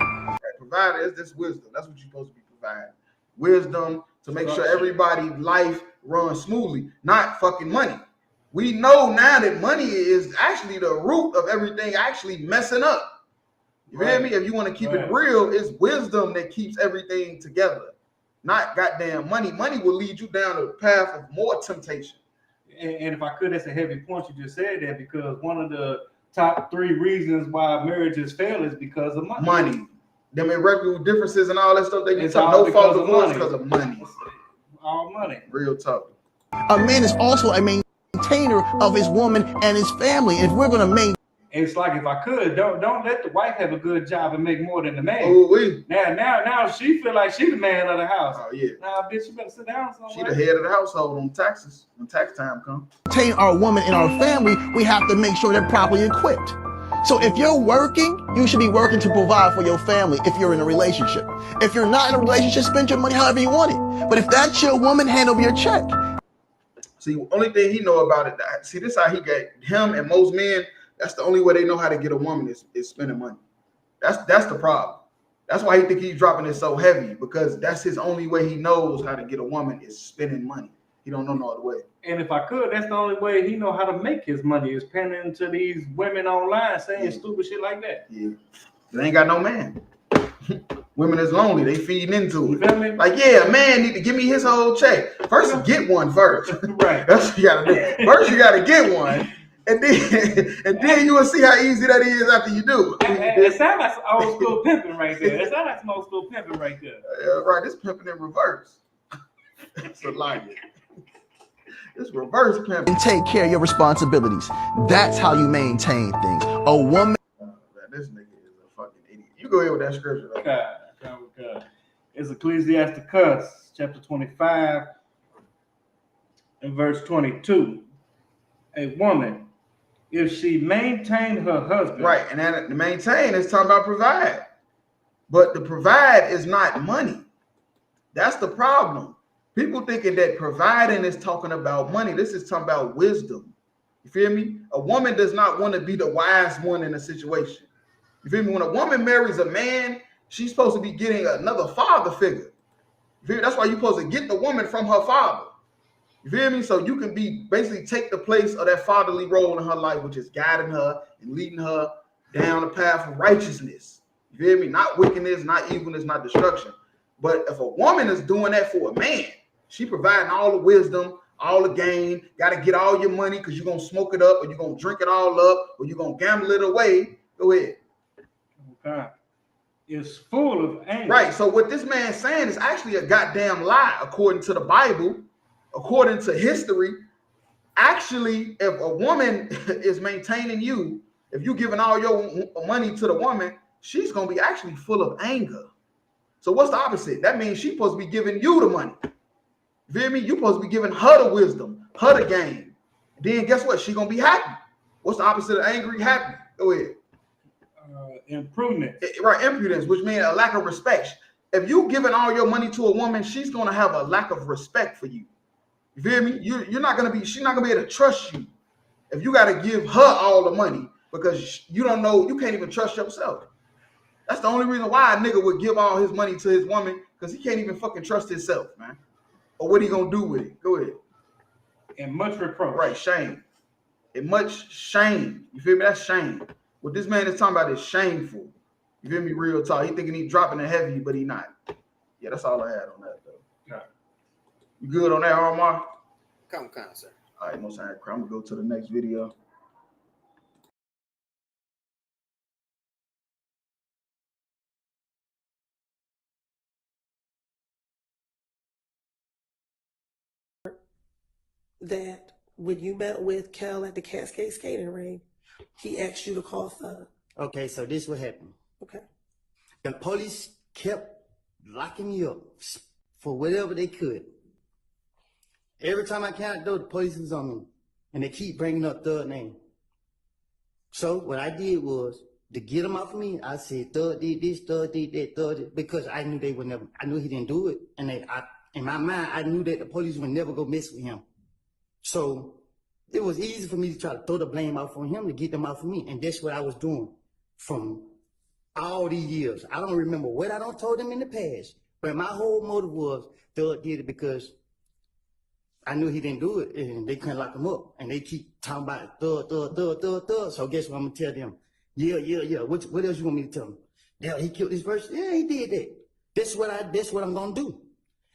Provider is this wisdom. That's what you're supposed to be providing. Wisdom to make sure everybody's life runs smoothly, not fucking money. We know now that money is actually the root of everything actually messing up. You feel me? If you want to keep it real, it's wisdom that keeps everything together, not goddamn money. Money will lead you down the path of more temptation. And if I could, that's a heavy point you just said there, because one of the top 3 reasons why marriages fail is because of money. Money. Them irregular differences and all that stuff, they get no fault of us because of money. All money. Real talk. A man is also a maintainer of his woman and his family. If we're going to maintain, it's like, if I could, don't let the wife have a good job and make more than the man. Oh, now she feel like she the man of the house. Oh yeah. Now, bitch, you better sit down somewhere. She the head of the household on taxes when tax time comes. Maintain our woman and our family, we have to make sure they're properly equipped. So if you're working, you should be working to provide for your family if you're in a relationship. If you're not in a relationship, spend your money however you want it. But if that's your woman, hand over your check. See, only thing he know about it, see, this how he got him and most men. That's the only way they know how to get a woman is spending money. That's the problem. That's why he think he's dropping it so heavy, because that's his only way he knows how to get a woman is spending money. He don't know no other way. And if I could, that's the only way he know how to make his money is panning to these women online saying stupid shit like that. Yeah, they ain't got no man. Women is lonely. They feeding into it. You feel me? Like, yeah, a man need to give me his whole check. First, get one first. Right. That's what you gotta do. First, you gotta get one. And then you will see how easy that is after you do. It sounds like some old school pimping right there. It sounds like some old school pimping right there. Yeah, right. This pimping in reverse. It's a lie. It's reverse pimping. Take care of your responsibilities. That's how you maintain things. A woman. This nigga is a fucking idiot. You go ahead with that scripture. God. It's Ecclesiasticus chapter 25 and verse 22. A woman, if she maintain her husband. Right, and then the maintain is talking about provide. But the provide is not money. That's the problem. People thinking that providing is talking about money. This is talking about wisdom. You feel me? A woman does not want to be the wise one in a situation. You feel me? When a woman marries a man, she's supposed to be getting another father figure. You feel me? That's why you're supposed to get the woman from her father. You feel me? So you can be basically take the place of that fatherly role in her life, which is guiding her and leading her down the path of righteousness. You feel me? Not wickedness, not evilness, not destruction. But if a woman is doing that for a man, she providing all the wisdom, all the game, got to get all your money because you're going to smoke it up or you're going to drink it all up or you're going to gamble it away. Go ahead. Okay. It's full of anger. Right. So what this man's saying is actually a goddamn lie according to the Bible. According to history, actually, if a woman is maintaining you, if you're giving all your money to the woman, she's going to be actually full of anger. So what's the opposite? That means she's supposed to be giving you the money. You feel me? You're supposed to be giving her the wisdom, her the game. Then guess what? She's going to be happy. What's the opposite of angry? Happy. Go ahead. Improvement. Right, impudence, which means a lack of respect. If you're giving all your money to a woman, she's going to have a lack of respect for you. You feel me? You're not gonna be. She's not gonna be able to trust you if you got to give her all the money because you don't know. You can't even trust yourself. That's the only reason why a nigga would give all his money to his woman, because he can't even fucking trust himself, man. Or what he gonna do with it? Go ahead. And much reproach. Right, shame. And much shame. You feel me? That's shame. What this man is talking about is shameful. You feel me? Real talk. He thinking he dropping it heavy, but he not. Yeah, that's all I had on that though. Yeah. You good on that, Omar? Come, sir. All right, no sign. I'm gonna go to the next video. That when you met with Kel at the Cascade skating ring, he asked you to call Thug. Okay, so this what happened. Okay. The police kept locking me up for whatever they could. Every time I came out door, the police was on me, and they keep bringing up Thug name. So what I did was to get them off of me. I said Thug did this, Thug did that, Thug did, because I knew they would never. I knew he didn't do it, and in my mind, I knew that the police would never go mess with him. So it was easy for me to try to throw the blame off on him to get them off of me, and that's what I was doing from all these years. I don't remember what I don't told them in the past, but my whole motive was Thug did it because I knew he didn't do it, and they couldn't lock him up, and they keep talking about Thug. So guess what I'm gonna tell them? Yeah. What else you want me to tell them? Yeah, he killed this person. Yeah, he did that. That's what I'm gonna do,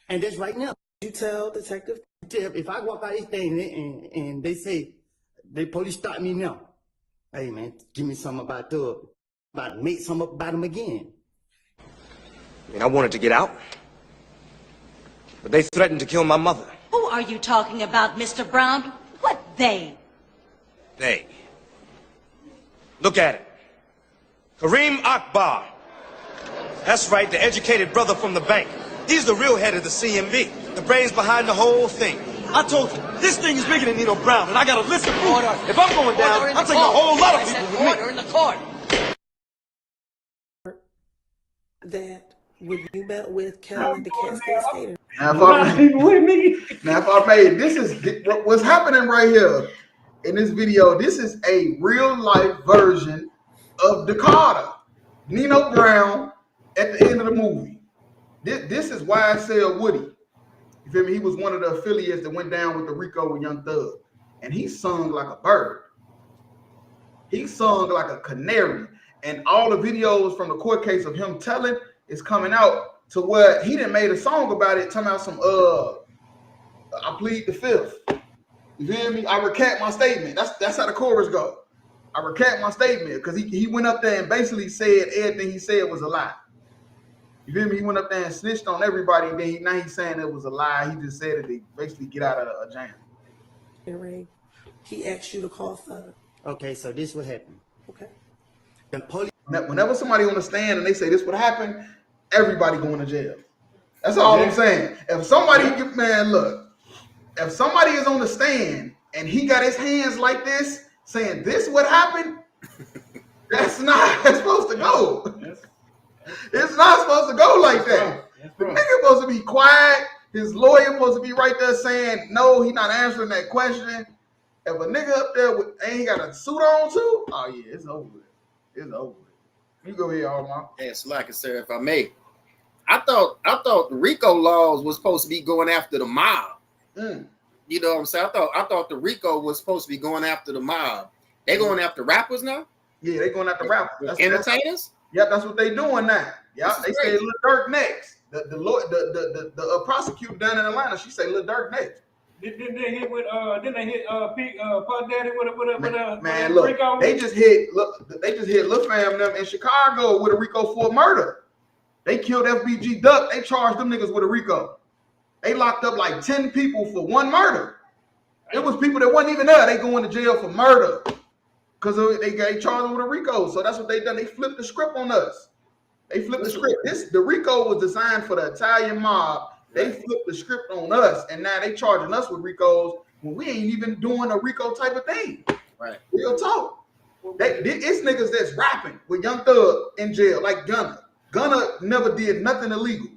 and that's right now. You tell Detective. If I walk out this thing and they say, the police stop me now, hey man, give me something about Thug, about to make something up about him again. I mean, I wanted to get out, but they threatened to kill my mother. Who are you talking about, Mr. Brown? What they? They. Look at it. Kareem Akbar. That's right, the educated brother from the bank. He's the real head of the CMB, the brains behind the whole thing. I told you, this thing is bigger than Nino Brown, and I gotta listen. Order. If I'm going down, I'm taking a whole lot of people with me. Order in the court. That when you met with Kel at the Cascade skating. Now, if I made this is what's happening right here in this video. This is a real life version of Dakota, Nino Brown at the end of the movie. This is why I said Woody. You feel me? He was one of the affiliates that went down with the Rico with Young Thug, and he sung like a bird. He sung like a canary, and all the videos from the court case of him telling is coming out to where he didn't made a song about it, talking about some I plead the fifth. You feel me? I recant my statement. That's how the chorus go. I recant my statement because he went up there and basically said everything he said was a lie. You feel me? He went up there and snitched on everybody. And then now he's saying it was a lie. He just said it to basically get out of a jam. He asked you to call Thug. Okay, so this what happened. Okay. The police. Whenever somebody on the stand and they say this would happen, everybody going to jail. That's all I'm saying. If somebody, man, look, if somebody is on the stand and he got his hands like this, saying this would happen, that's not how it's supposed to go. It's not supposed to go like that. The nigga supposed to be quiet. His lawyer supposed to be right there saying, no, he not answering that question. If a nigga up there ain't got a suit on too, oh yeah, it's over with. It's over with. You go here, Omar. Yes, like it, sir, if I may. I thought the RICO laws was supposed to be going after the mob. You know what I'm saying? I thought the RICO was supposed to be going after the mob. They going after rappers now? Yeah, they going after rappers. Entertainers? Yep, that's what they doing now. Yeah, they say Lil Durk next. The prosecutor down in Atlanta, she say Lil Durk next. Didn't they hit Puff Daddy with a man? Look, Rico? They just hit Lil Fam them in Chicago with a Rico for murder. They killed FBG Duck. They charged them niggas with a Rico. They locked up like 10 people for one murder. It was people that wasn't even there. They going to jail for murder because they charged them with a Rico. So that's what they done. They flipped the script on us. They flipped the script. The Rico was designed for the Italian mob. They flipped the script on us, and now they charging us with Ricos when we ain't even doing a Rico type of thing. Right. Real talk. It's niggas that's rapping with Young Thug in jail, like Gunna. Gunna never did nothing illegal.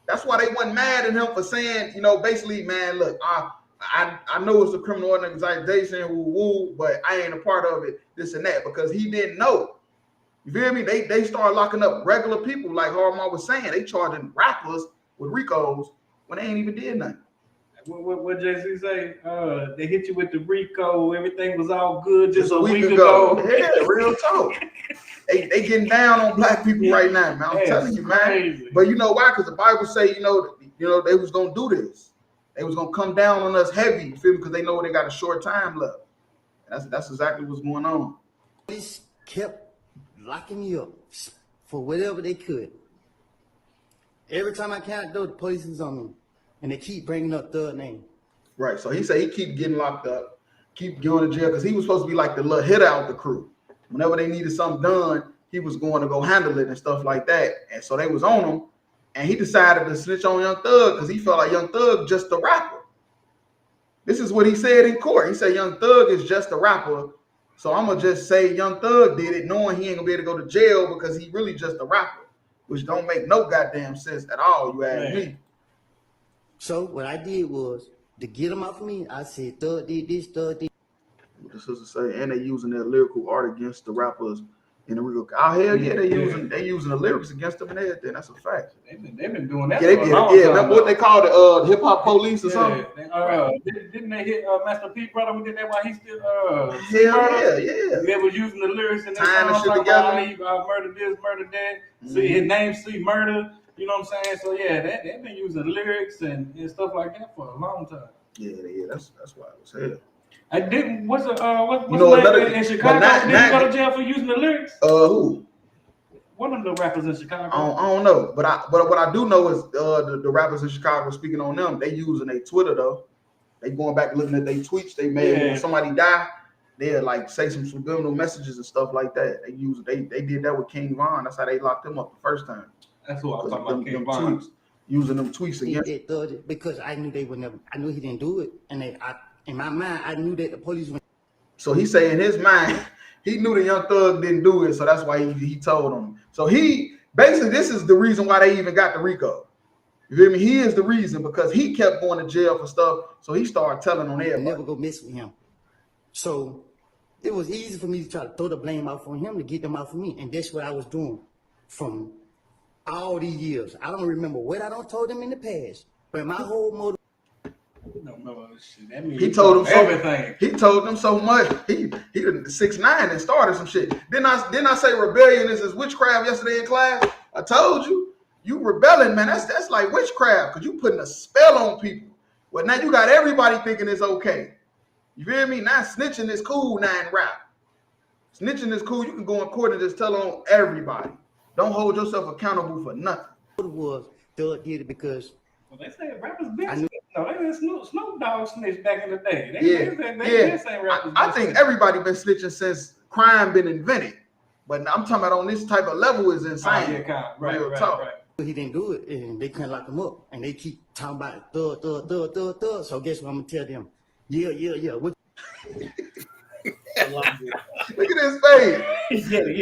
That's why they wasn't mad at him for saying, basically, man, look, I know it's a criminal organization, woo, but I ain't a part of it, this and that, because he didn't know. You feel me? They started locking up regular people, like Harmar was saying. They charging rappers with Ricos when they ain't even did nothing. What JC say? They hit you with the Rico. Everything was all good just a week ago. Yeah, real talk. They getting down on black people right now, man. I'm telling you, man. Crazy. But you know why? Because the Bible say, you know, they was gonna do this. They was gonna come down on us heavy, you feel me? Because they know they got a short time left. That's exactly what's going on. Police kept locking me up for whatever they could. Every time I count the door, the police is on me, and they keep bringing up Thug name. Right. So he said he keep getting locked up, keep going to jail because he was supposed to be like the little hitter out the crew. Whenever they needed something done, he was going to go handle it and stuff like that. And so they was on him, and he decided to snitch on Young Thug because he felt like Young Thug just a rapper. This is what he said in court. He said Young Thug is just a rapper. So I'm going to just say Young Thug did it knowing he ain't going to be able to go to jail because he really just a rapper, which don't make no goddamn sense at all, you ask me. So what I did was, to get him off of me, I said, Thug did this, Thug did. What the sister say, and they using their lyrical art against the rappers in the real. Oh hell yeah, they using the lyrics against them and everything. That's a fact. They've been doing that. Yeah, for a long time. remember what they called the hip hop police or something? Didn't they hit Master P brother? We did that while he still yeah. They was using the lyrics and tying the songs shit like together. he murdered this, murdered that. See his name, see murder. You know what I'm saying? So yeah, they've been using lyrics and stuff like that for a long time. Yeah, that's why it was hell. I didn't. What's the name in Chicago? Didn't go to jail for using the lyrics? Who? One of the rappers in Chicago. I don't know, but what I do know is the rappers in Chicago, speaking on them, they using their Twitter though. They going back looking at their tweets they made when somebody die. They'll like say some subliminal messages and stuff like that. They did that with King Von. That's how they locked him up the first time. That's what I'm talking about. King Von using them tweets against. Because I knew they would never. I knew he didn't do it, and in my mind, I knew that the police went. So he say in his mind, he knew the Young Thug didn't do it, so that's why he told him. So he basically, this is the reason why they even got the RICO. You feel me? He is the reason because he kept going to jail for stuff. So he started telling on everybody. Never go mess with him. So it was easy for me to try to throw the blame out on him to get them out for me, and that's what I was doing from all these years. I don't remember what I don't told them in the past, but my whole motive. No, shit. That means he told them everything. He told them so much. He 6ix9ine and started some shit. Didn't I say rebellion is witchcraft yesterday in class? I told you rebelling, man. That's like witchcraft because you putting a spell on people. Well, now you got everybody thinking it's okay. You feel me? Now snitching is cool. Now in rap, snitching is cool. You can go in court and just tell on everybody. Don't hold yourself accountable for nothing. What it was, Thug did it because. Well, they say rappers been. No, they did Snoop Dogg snitched back in the day. They say rappers. I think everybody been snitching since crime been invented. But I'm talking about on this type of level is insane. Right. He didn't do it, and they couldn't lock him up. And they keep talking about Thug. So guess what I'm gonna tell them? Yeah. What? Look at his face.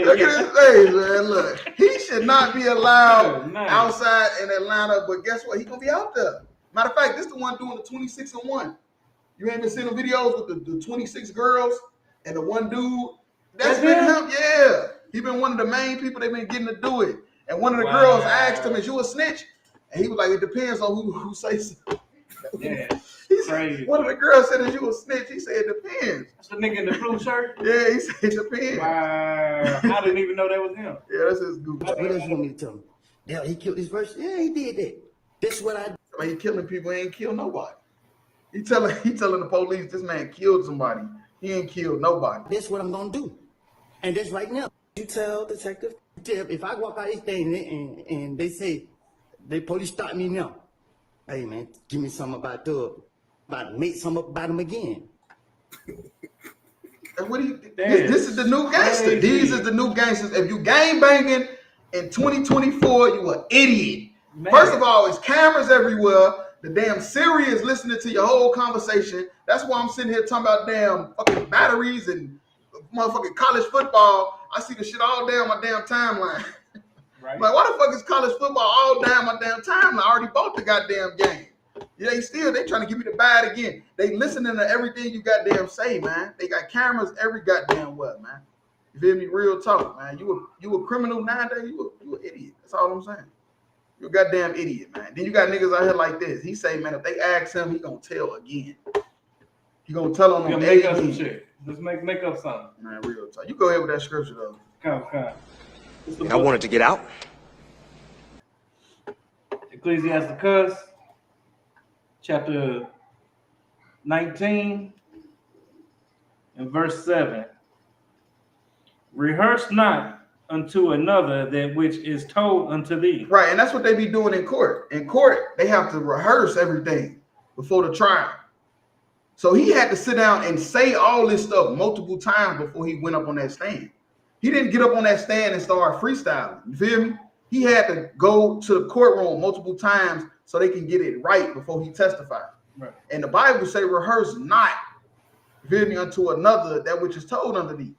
Look at his face, man. Look, he should not be allowed outside in Atlanta. But guess what? He gonna be out there. Matter of fact, this the one doing the 26-1. You ain't been seeing the videos with the 26 girls and the one dude. That's been him. Yeah, he been one of the main people they've been getting to do it. And one of the girls asked him, "Is you a snitch?" And he was like, "It depends on who says so." Yeah. Crazy. One of the girls said, "Is you a snitch?" He said, "It depends." That's the nigga in the blue shirt? Yeah, he said, "It depends." Wow. I didn't even know that was him. Yeah, that's his goof. What else you want me to tell him? Yeah, he killed his first. Yeah, he did that. That's what I did. I mean, he killing people, he ain't killed nobody. He telling the police this man killed somebody. He ain't killed nobody. That's what I'm gonna do. And that's right now. You tell detective? If I walk out this thing and they say, the police stop me now. Hey man, give me something about Thug. About to make something up about him again. And what do you? This is the new gangster. Crazy. These is the new gangsters. If you gang banging in 2024, you an idiot. Man. First of all, it's cameras everywhere. The damn Siri is listening to your whole conversation. That's why I'm sitting here talking about damn fucking batteries and motherfucking college football. I see the shit all down my damn timeline. Right. Like, why the fuck is college football all down my damn timeline? I already bought the goddamn game. Yeah, they trying to get me to buy it again. They listening to everything you goddamn say, man. They got cameras every goddamn what, man. You feel me? Real talk, man. You a criminal nowadays. You an idiot. That's all I'm saying. You a goddamn idiot, man. Then you got niggas out here like this. He say, man, if they ask him, he gonna tell again. He gonna tell on them. Make up some shit. Just make up something. Man, real talk. You go ahead with that scripture though. Come. and I wanted to get out. Ecclesiasticus, chapter 19, and verse 7. Rehearse not unto another that which is told unto thee. Right, and that's what they be doing in court. In court, they have to rehearse everything before the trial. So he had to sit down and say all this stuff multiple times before he went up on that stand. He didn't get up on that stand and start freestyling. You feel me? He had to go to the courtroom multiple times so they can get it right before he testified. Right. And the Bible say, rehearse not, you feel me, unto another that which is told unto thee.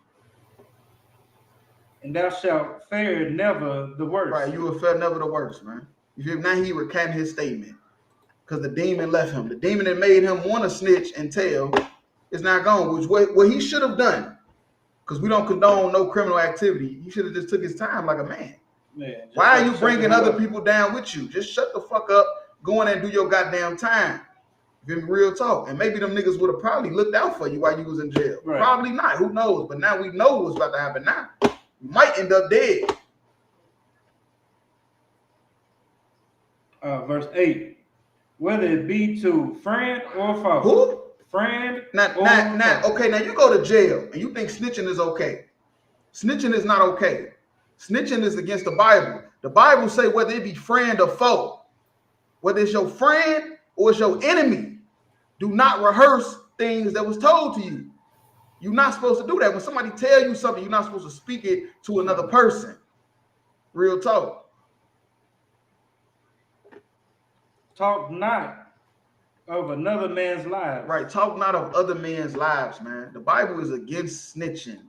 And thou shalt fare never the worst. Right, you will fare never the worst, man. You feel me? Now he recanted his statement because the demon left him. The demon that made him want to snitch and tell is not gone, which what he should have done, because we don't condone no criminal activity. He should have just took his time like a man. Man, why are you bringing other people down with you? Just shut the fuck up, go in and do your goddamn time. You feel me? Real talk. And maybe them niggas would have probably looked out for you while you was in jail. Right. Probably not. Who knows? But now we know what's about to happen now. You might end up dead. Verse 8. Whether it be to friend or foe. Who? Friend. Now, okay, now you go to jail and you think snitching is okay. Snitching is not okay. Snitching is against the Bible. The Bible say whether it be friend or foe, whether it's your friend or it's your enemy, do not rehearse things that was told to you. You're not supposed to do that. When somebody tell you something, you're not supposed to speak it to another person. Real talk. Talk not of another man's life. Right. Talk not of other men's lives, man. The Bible is against snitching.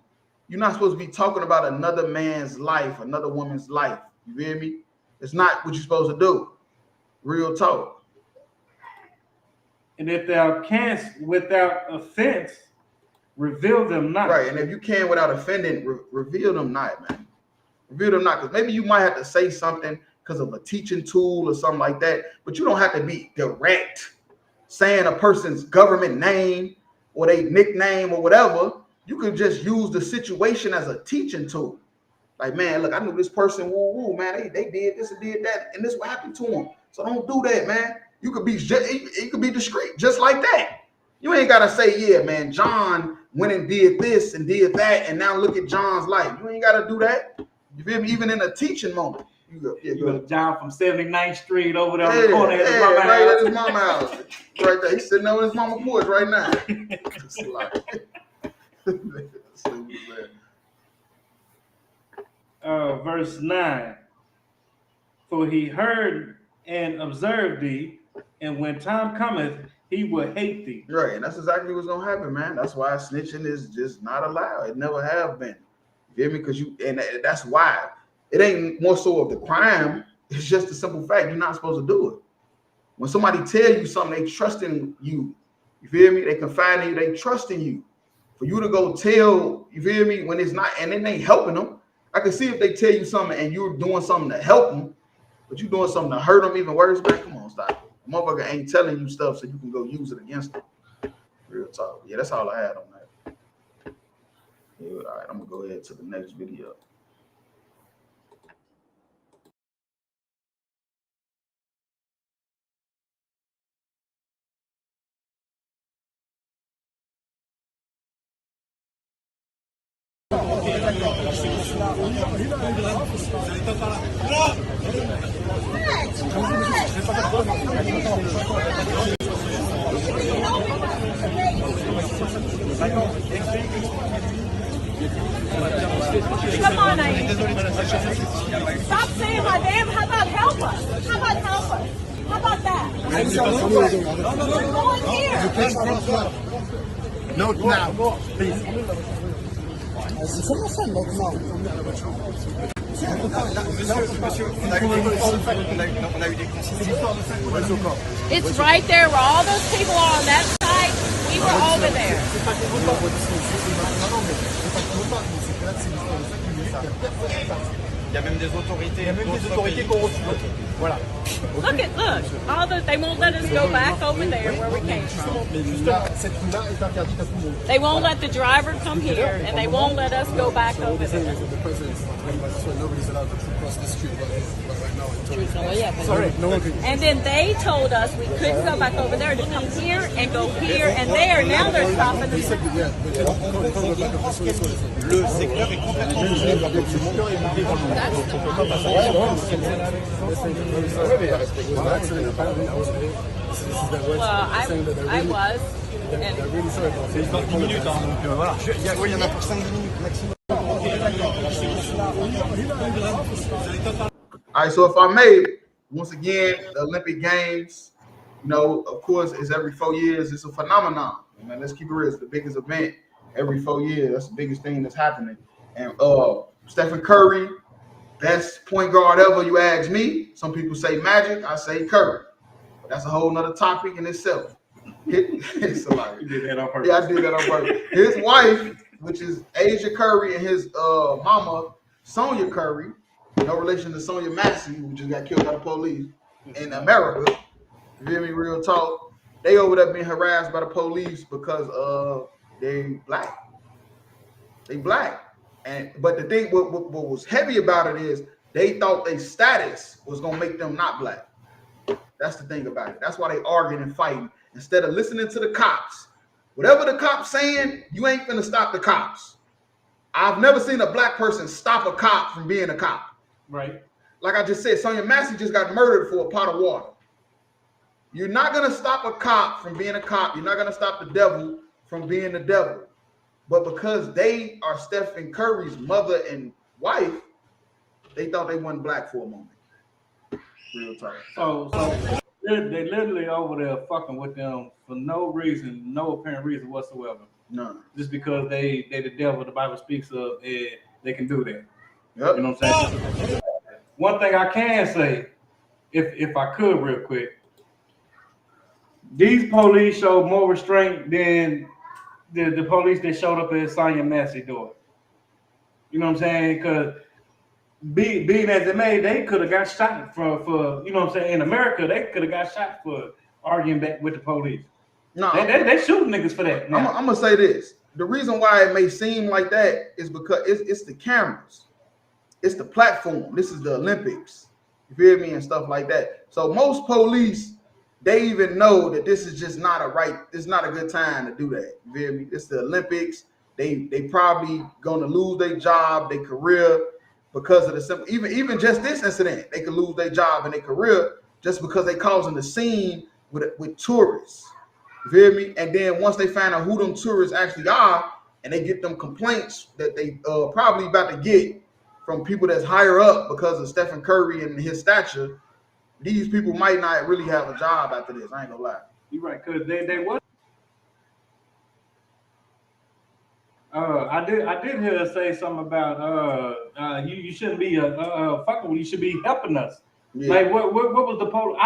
You're not supposed to be talking about another man's life, another woman's life. You hear me? It's not what you're supposed to do. Real talk. And if thou canst without offense, reveal them not. Right. And if you can without offending, reveal them not, man. Reveal them not. Because maybe you might have to say something because of a teaching tool or something like that. But you don't have to be direct saying a person's government name or their nickname or whatever. You could just use the situation as a teaching tool. Like, man, look, I knew this person, man, they did this and did that, and this what happened to them. So don't do that, man. You could be discreet, just like that. You ain't gotta say, yeah, man, John went and did this and did that, and now look at John's life. You ain't gotta do that. You feel me? Even in a teaching moment. You go John from 79th Street over there on the corner at his mama house. Right at his mama house. Right there. He's sitting on his mama porch right now. Verse 9. For he heard and observed thee, and when time cometh, he will hate thee. Right, and that's exactly what's gonna happen, man. That's why snitching is just not allowed. It never have been. You feel me? Because that's why it ain't more so of the crime. It's just a simple fact. You're not supposed to do it. When somebody tell you something, they trusting you. You feel me? They confide in you. They trusting you. For you to go tell, you feel me, when it's not, and it ain't helping them. I can see if they tell you something and you're doing something to help them, but you're doing something to hurt them even worse, man. Come on, stop. The motherfucker ain't telling you stuff so you can go use it against them. Real talk. Yeah, that's all I had on that. Yeah, all right, I'm gonna go ahead to the next video. Come on, stop saying my name. How about help us? How about help us? How about that? Go in here. Note now, please. It's right there where all those people are on that side. We were over there. Il y a même des autorités. Qui ont reçu. Voilà. Look. They won't let us go back over there where we came from. They won't let the driver come here, and they won't let us go back over there. And then they told us we couldn't go back over there to come here and go here and there. Now they're stopping us. Well, I was. And All right, so if I may, once again, the Olympic Games, you know, of course, it's every 4 years. It's a phenomenon. I mean, let's keep it real. It's the biggest event every 4 years. That's the biggest thing that's happening. And Stephen Curry, best point guard ever, you ask me. Some people say Magic. I say Curry. But that's a whole nother topic in itself. It's a lot. You did that on purpose. Yeah, I did that on purpose. His wife, which is Asia Curry, and his mama, Sonia Curry, no relation to Sonia Massey, who just got killed by the police in America. You hear me? Real talk. They over there being harassed by the police because they black. They black. But the thing, what was heavy about it is they thought their status was gonna make them not black. That's the thing about it. That's why they arguing and fighting instead of listening to the cops. Whatever the cops saying, you ain't finna stop the cops. I've never seen a black person stop a cop from being a cop. Right. Like I just said, Sonia Massey just got murdered for a pot of water. You're not gonna stop a cop from being a cop. You're not gonna stop the devil from being the devil. But because they are Stephen Curry's mother and wife, they thought they weren't black for a moment. Real talk. So they literally over there fucking with them for no reason, no apparent reason whatsoever. None. Just because they the devil the Bible speaks of, and they can do that. Yep. You know what I'm saying? One thing I can say, if I could real quick, these police showed more restraint than the police that showed up at Sonia Massey's door. You know what I'm saying? Because being as it may, they could have got shot for you know what I'm saying. In America, they could have got shot for arguing back with the police. No, they shooting niggas for that. I'm gonna say this: the reason why it may seem like that is because it's the cameras, it's the platform. This is the Olympics. You feel me, and stuff like that. So most police, they even know that this is just not it's not a good time to do that. You feel me? It's the Olympics. They probably gonna lose their job, their career, because of the simple. Even just this incident, they could lose their job and their career just because they causing the scene with tourists. You feel me? And then once they find out who them tourists actually are, and they get them complaints that they probably about to get from people that's higher up because of Stephen Curry and his stature, these people might not really have a job after this. I ain't gonna lie. You're right, because they was. I did hear her say something about you shouldn't be fucking with, you should be helping us. Yeah. Like what was the police?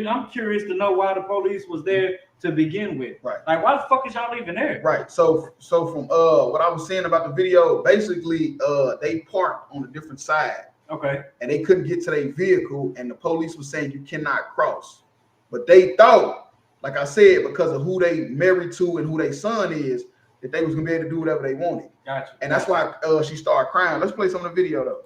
I'm curious to know why the police was there to begin with. Right. Like why the fuck is y'all even there? Right. So from what I was saying about the video, basically they parked on a different side. Okay. And they couldn't get to their vehicle, and the police was saying you cannot cross. But they thought, like I said, because of who they married to and who their son is, that they was gonna be able to do whatever they wanted. Gotcha. And that's why she started crying. Let's play some of the video though.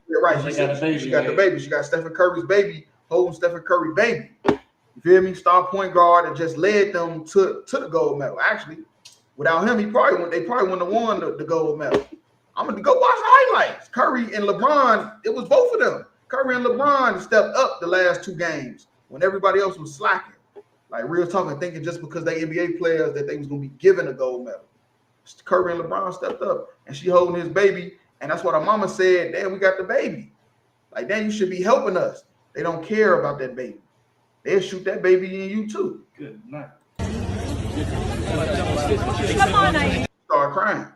Yeah, right. She got the baby. She got Stephen Curry's baby, holding Stephen Curry baby. You feel me? Star point guard that just led them to the gold medal. Actually, without him, they probably wouldn't have won the gold medal. I'm gonna go watch the highlights. Curry and LeBron, it was both of them. Curry and LeBron stepped up the last two games when everybody else was slacking. Like real talking, thinking just because they NBA players that they was gonna be given a gold medal. Curry and LeBron stepped up, and she holding his baby, and that's what her mama said. Damn, we got the baby. Like, damn, you should be helping us. They don't care about that baby. They'll shoot that baby in you too. Good night. Come on, Amy. Started crying.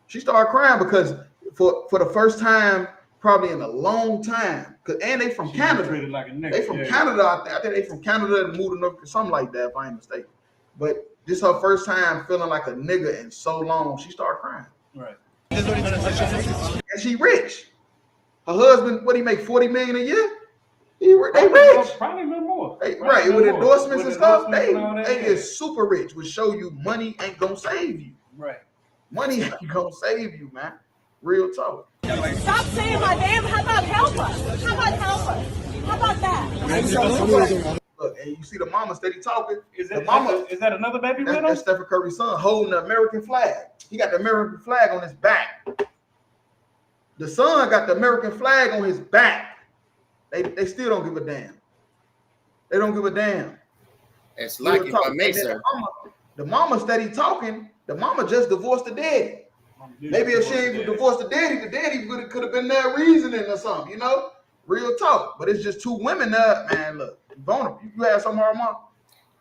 She started crying because for the first time probably in a long time, and they from Canada. Like a nigga. They from Canada. I think they from Canada and moved to North, something like that, if I ain't mistaken. But this her first time feeling like a nigga in so long. She started crying. Right. And she rich. Her husband, what he make, 40 million a year? They rich. Probably a little more. Right, with endorsements and stuff, they is super rich, which show you money ain't gonna save you. Right. Money ain't gonna save you, man. Real talk. Stop saying my damn. How about help us? How about help us? How about that? Look, and you see the mama steady talking. Is the mama is that another baby with him? That's Stephen Curry's son holding the American flag. He got the American flag on his back. The son got the American flag on his back. They still don't give a damn. They don't give a damn. It's like if I may, sir. The mama steady talking. The mama just divorced the daddy. Maybe if she ain't divorced the daddy could have been there reasoning or something, you know? Real talk. But it's just two women there, man. Look, vulnerable. You have something, Mark?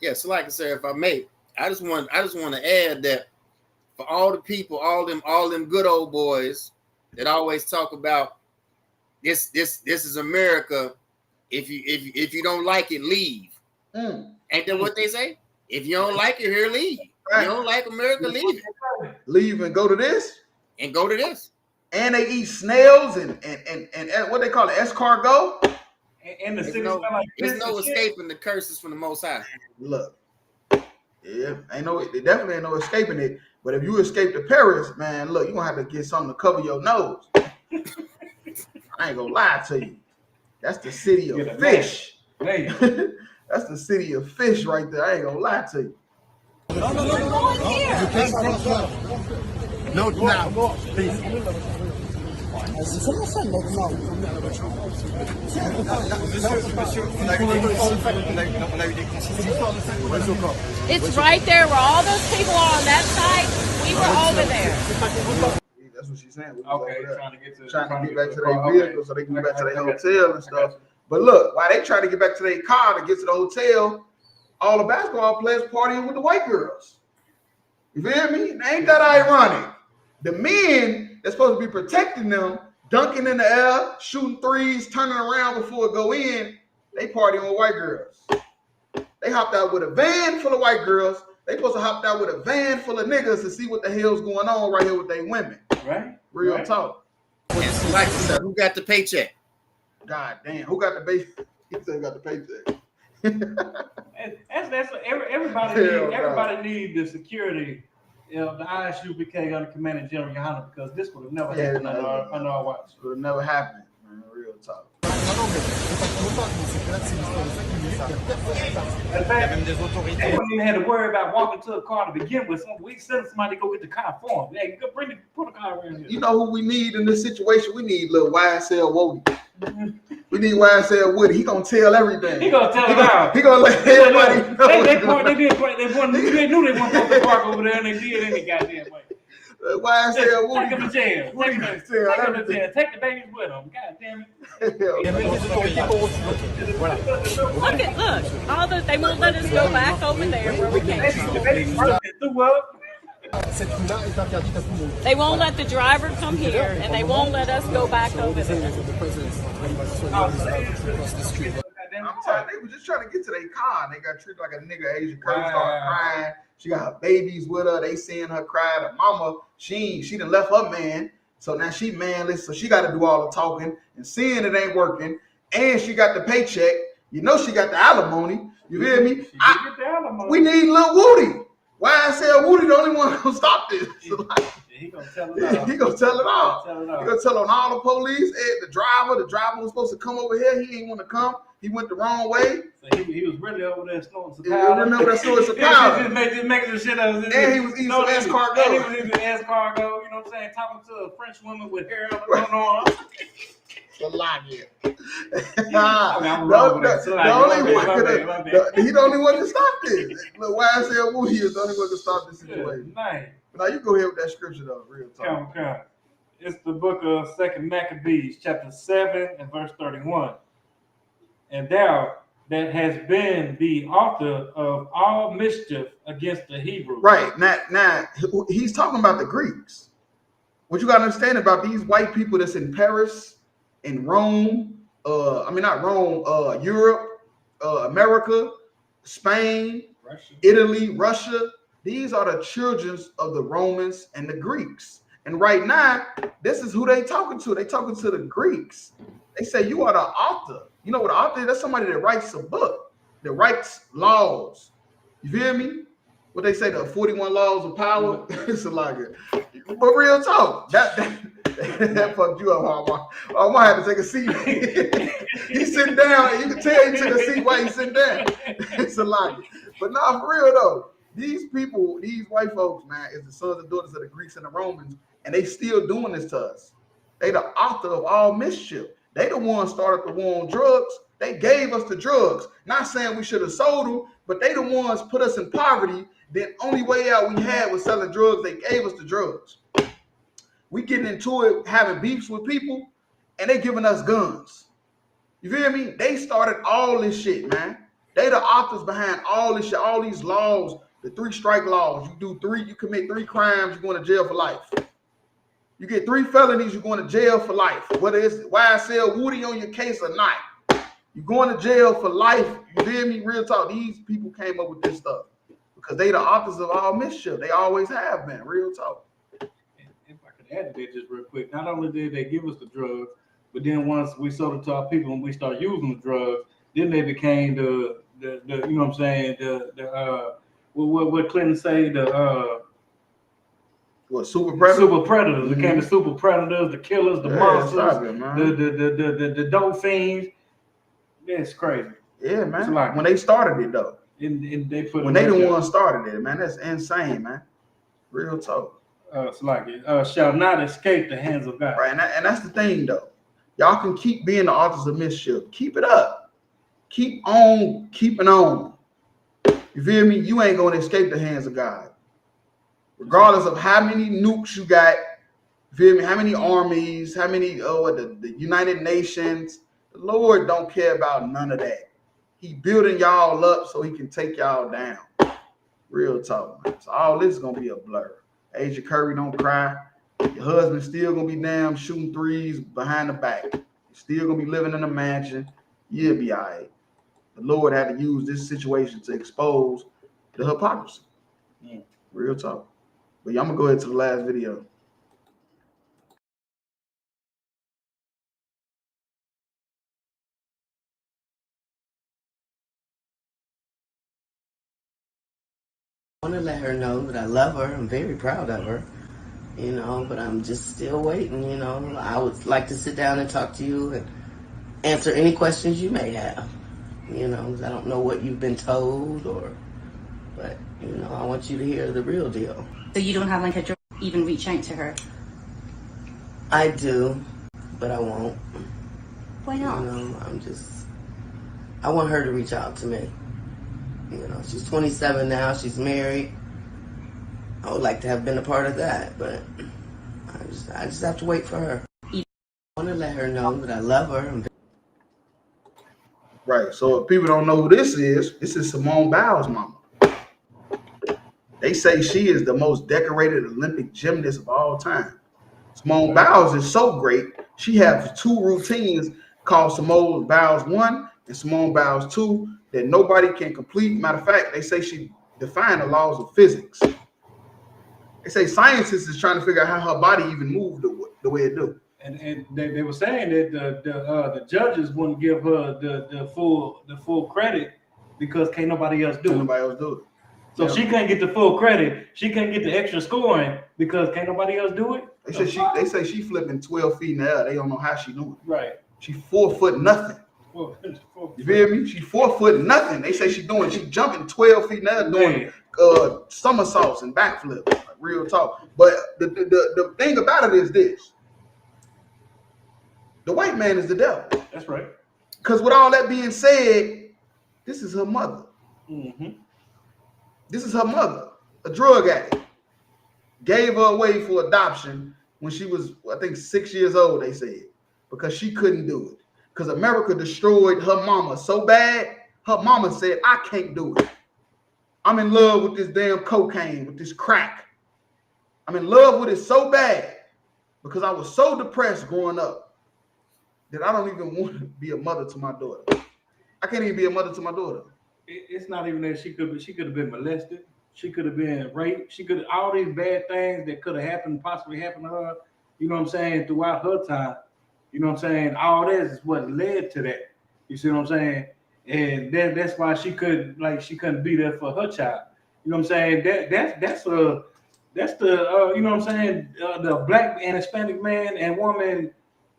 Yeah, so like I said, if I may, I just want to add that for all the people, all them good old boys that always talk about this is America. If you don't like it, leave. Ain't that what they say? If you don't like it, here, leave. Right. You don't like America, leave. Leave and go to this. And go to this. And they eat snails and what they call it, escargot. And the city there's no escaping the curses from the Most High. Look, yeah, there definitely ain't no escaping it. But if you escape to Paris, man, look, you're gonna have to get something to cover your nose. I ain't gonna lie to you. That's the city of fish. That's the city of fish right there. I ain't gonna lie to you. No, now, please. It's right there where all those people are on that side. We were over there. That's what she's saying. Okay, trying to get back to their vehicle so they can get back to their hotel and stuff. But look, while they try to get back to their car to get to the hotel, all the basketball players partying with the white girls. You feel me? Ain't that ironic? The men that's supposed to be protecting them, dunking in the air, shooting threes, turning around before it go in, they partying with white girls. They hopped out with a van full of white girls. They supposed to hop out with a van full of niggas to see what the hell's going on right here with their women. Right. Real talk. And like I said, who got the paycheck? God damn, who got the paycheck? He said he got the paycheck. That's everybody need the security of the ISUBK under Command and General Yohana, because this would have never happened under our watch. It would have never happened, man. Real talk. They wouldn't even have to worry about walking to a car to begin with. We send somebody to go get the car for them. Hey, put a car around here. You know who we need in this situation? We need little YSL Woody. We need YSL Woody. He gonna tell everything. He gonna tell it out. He gonna let everybody know. They knew they wanted to put the park over there, and they did any goddamn way. YSL Woody. Take them to jail. Take them to jail. Take the babies with them. God damn it. Look. They won't let us go back over there where we came from. They won't let the driver come here, and they won't let us go back over there. I'm sorry, they were just trying to get to their car, and they got treated like a nigga. Asian Curry started crying. She got her babies with her. They seeing her cry. The mama, she done left her man, so now she manless. So she got to do all the talking and seeing it ain't working. And she got the paycheck. You know she got the alimony. You hear me? We need Lil Woody. YSL Woody the only one gonna stop this. He gonna tell it all. He gonna tell it all. He gonna tell on all the police. The driver was supposed to come over here. He ain't want to come. He went the wrong way. So he was really over there snorting some powder. Yeah, remember that snorting some powder. Just making the shit up. And he was eating some escargot. And he was eating escargot. You know what I'm saying? Talking to a French woman with hair on her arm. He the only one to stop this. Look, YSL Woody is the only one to stop this situation. Now you go ahead with that scripture though, real talk. Come. It's the book of 2 Maccabees, chapter 7 and verse 31. And thou that has been the author of all mischief against the Hebrews. Right. Now he's talking about the Greeks. What you gotta understand about these white people that's in Paris, in Rome, Europe, America, Spain, Italy, Russia. These are the children of the Romans and the Greeks. And right now, this is who they talking to. They talking to the Greeks. They say you are the author. You know what the author is? That's somebody that writes a book, that writes laws. You feel me? What they say, the 41 laws of power. It's like it. But real talk, that fucked you up, I might have to take a seat. He's sitting down, and you can tell he took a seat while he's sitting down. It's a lot. But nah, for real though, these people, these white folks, man, is the sons and daughters of the Greeks and the Romans, and they still doing this to us. They the author of all mischief. They the ones started the war on drugs. They gave us the drugs. Not saying we should have sold them, but they the ones put us in poverty. The only way out we had was selling drugs. They gave us the drugs. We getting into it, having beefs with people, and they giving us guns. You feel me? They started all this shit, man. They the authors behind all this shit, all these laws, the 3 strike laws. You commit 3 crimes, you're going to jail for life. You get 3 felonies, you're going to jail for life. Whether it's YSL Woody on your case or not, you're going to jail for life. You feel me? Real talk. These people came up with this stuff because they the authors of all mischief. They always have been. Real talk. If I could add to that just real quick, not only did they give us the drugs, but then once we sold it to our people and we started using the drugs, then they became the you know what I'm saying, what Clinton say, what, super predators? Super predators. Became the super predators, the killers, the monsters, the dope fiends. That's crazy. Yeah, man. Like, when they started it though. And they put when they the ones started it, man. That's insane, man. Real talk. It's like it shall not escape the hands of God. Right, and that's the thing though. Y'all can keep being the authors of mischief. Keep it up. Keep on keeping on. You feel me? You ain't gonna escape the hands of God. Regardless of how many nukes you got, you feel me? How many armies, how many the United Nations. The Lord don't care about none of that. He building y'all up so he can take y'all down. Real talk, man. So all this is gonna be a blur. Asia Curry, don't cry. Your husband still gonna be damn shooting threes behind the back. You're still gonna be living in a mansion. You'll be all right. The Lord had to use this situation to expose the hypocrisy. Real talk. But yeah, I'm gonna go ahead to the last video. I want to let her know that I love her. I'm very proud of her, you know, but I'm just still waiting, you know. I would like to sit down and talk to you and answer any questions you may have, you know, because I don't know what you've been told but, you know, I want you to hear the real deal. So you don't have like a drug even reach out to her? I do, but I won't. Why not? You know, I want her to reach out to me. You know, she's 27 now. She's married. I would like to have been a part of that, but I just have to wait for her. I want to let her know that I love her. Right. So if people don't know who this is Simone Biles' mama. They say she is the most decorated Olympic gymnast of all time. Simone Biles is so great. She has 2 routines called Simone Biles 1 and Simone Biles 2 that nobody can complete. Matter of fact, they say she defined the laws of physics. They say scientists is trying to figure out how her body even moved the way it do. And they were saying that the judges wouldn't give her the full credit because can't nobody else do it. Nobody else do it. So she can't get the full credit. She can't get the extra scoring because can't nobody else do it. They say she flipping 12 feet in the air. They don't know how she doing it. Right. She 4 foot nothing. You feel me? She 4 foot nothing. They say she jumping 12 feet in the air doing somersaults and backflips. Like, real talk. But the thing about it is this. The white man is the devil. That's right. Because with all that being said, this is her mother. Mm-hmm. This is her mother, a drug addict. Gave her away for adoption when she was, I think, 6 years old, they said, because she couldn't do it. Because America destroyed her mama so bad, her mama said, I can't do it. I'm in love with this damn cocaine, with this crack. I'm in love with it so bad because I was so depressed growing up that I don't even want to be a mother to my daughter. I can't even be a mother to my daughter. It's not even that she could have been molested. She could have been raped. She could all these bad things that could have happened, possibly happened to her. You know what I'm saying? Throughout her time. You know what I'm saying? All that is what led to that. You see what I'm saying? And that's why she couldn't be there for her child. You know what I'm saying? That's the you know what I'm saying, the black and Hispanic man and woman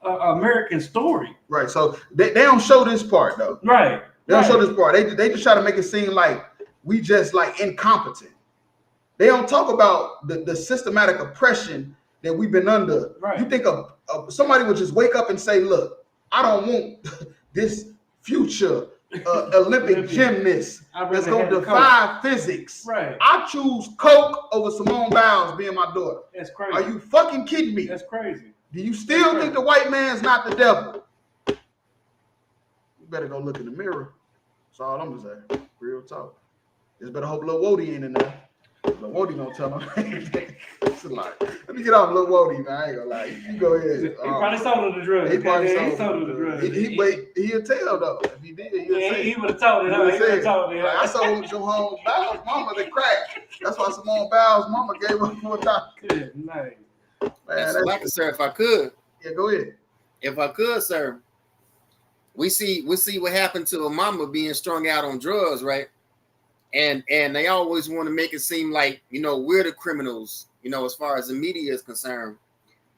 American story. Right. So they don't show this part though. Right. They don't show this part. They just try to make it seem like we just like incompetent. They don't talk about the systematic oppression that we've been under. Right. You think of somebody would just wake up and say, look, I don't want this future Olympic gymnast that's going to defy physics. Right. I choose Coke over Simone Biles being my daughter. That's crazy. Are you fucking kidding me? That's crazy. Do you still think the white man's not the devil? You better go look in the mirror. That's all I'm going to say. Real talk. Just better hope Lil Wody ain't in there. Lil Wody gonna tell him. It's a lie. Let me get off Lil Wody, man. I ain't gonna lie. You go ahead. He probably sold her the drugs. He probably sold her the drugs. He'll tell though. If he did, he'll say. He would have told it. He would have told it. I sold Simone Biles' mama the crack. That's why Simone Biles' mama gave her $4. Good night. Man, sir, if I could. Yeah, go ahead. If I could, sir. We see what happened to a mama being strung out on drugs, right? And they always want to make it seem like, you know, we're the criminals, you know, as far as the media is concerned.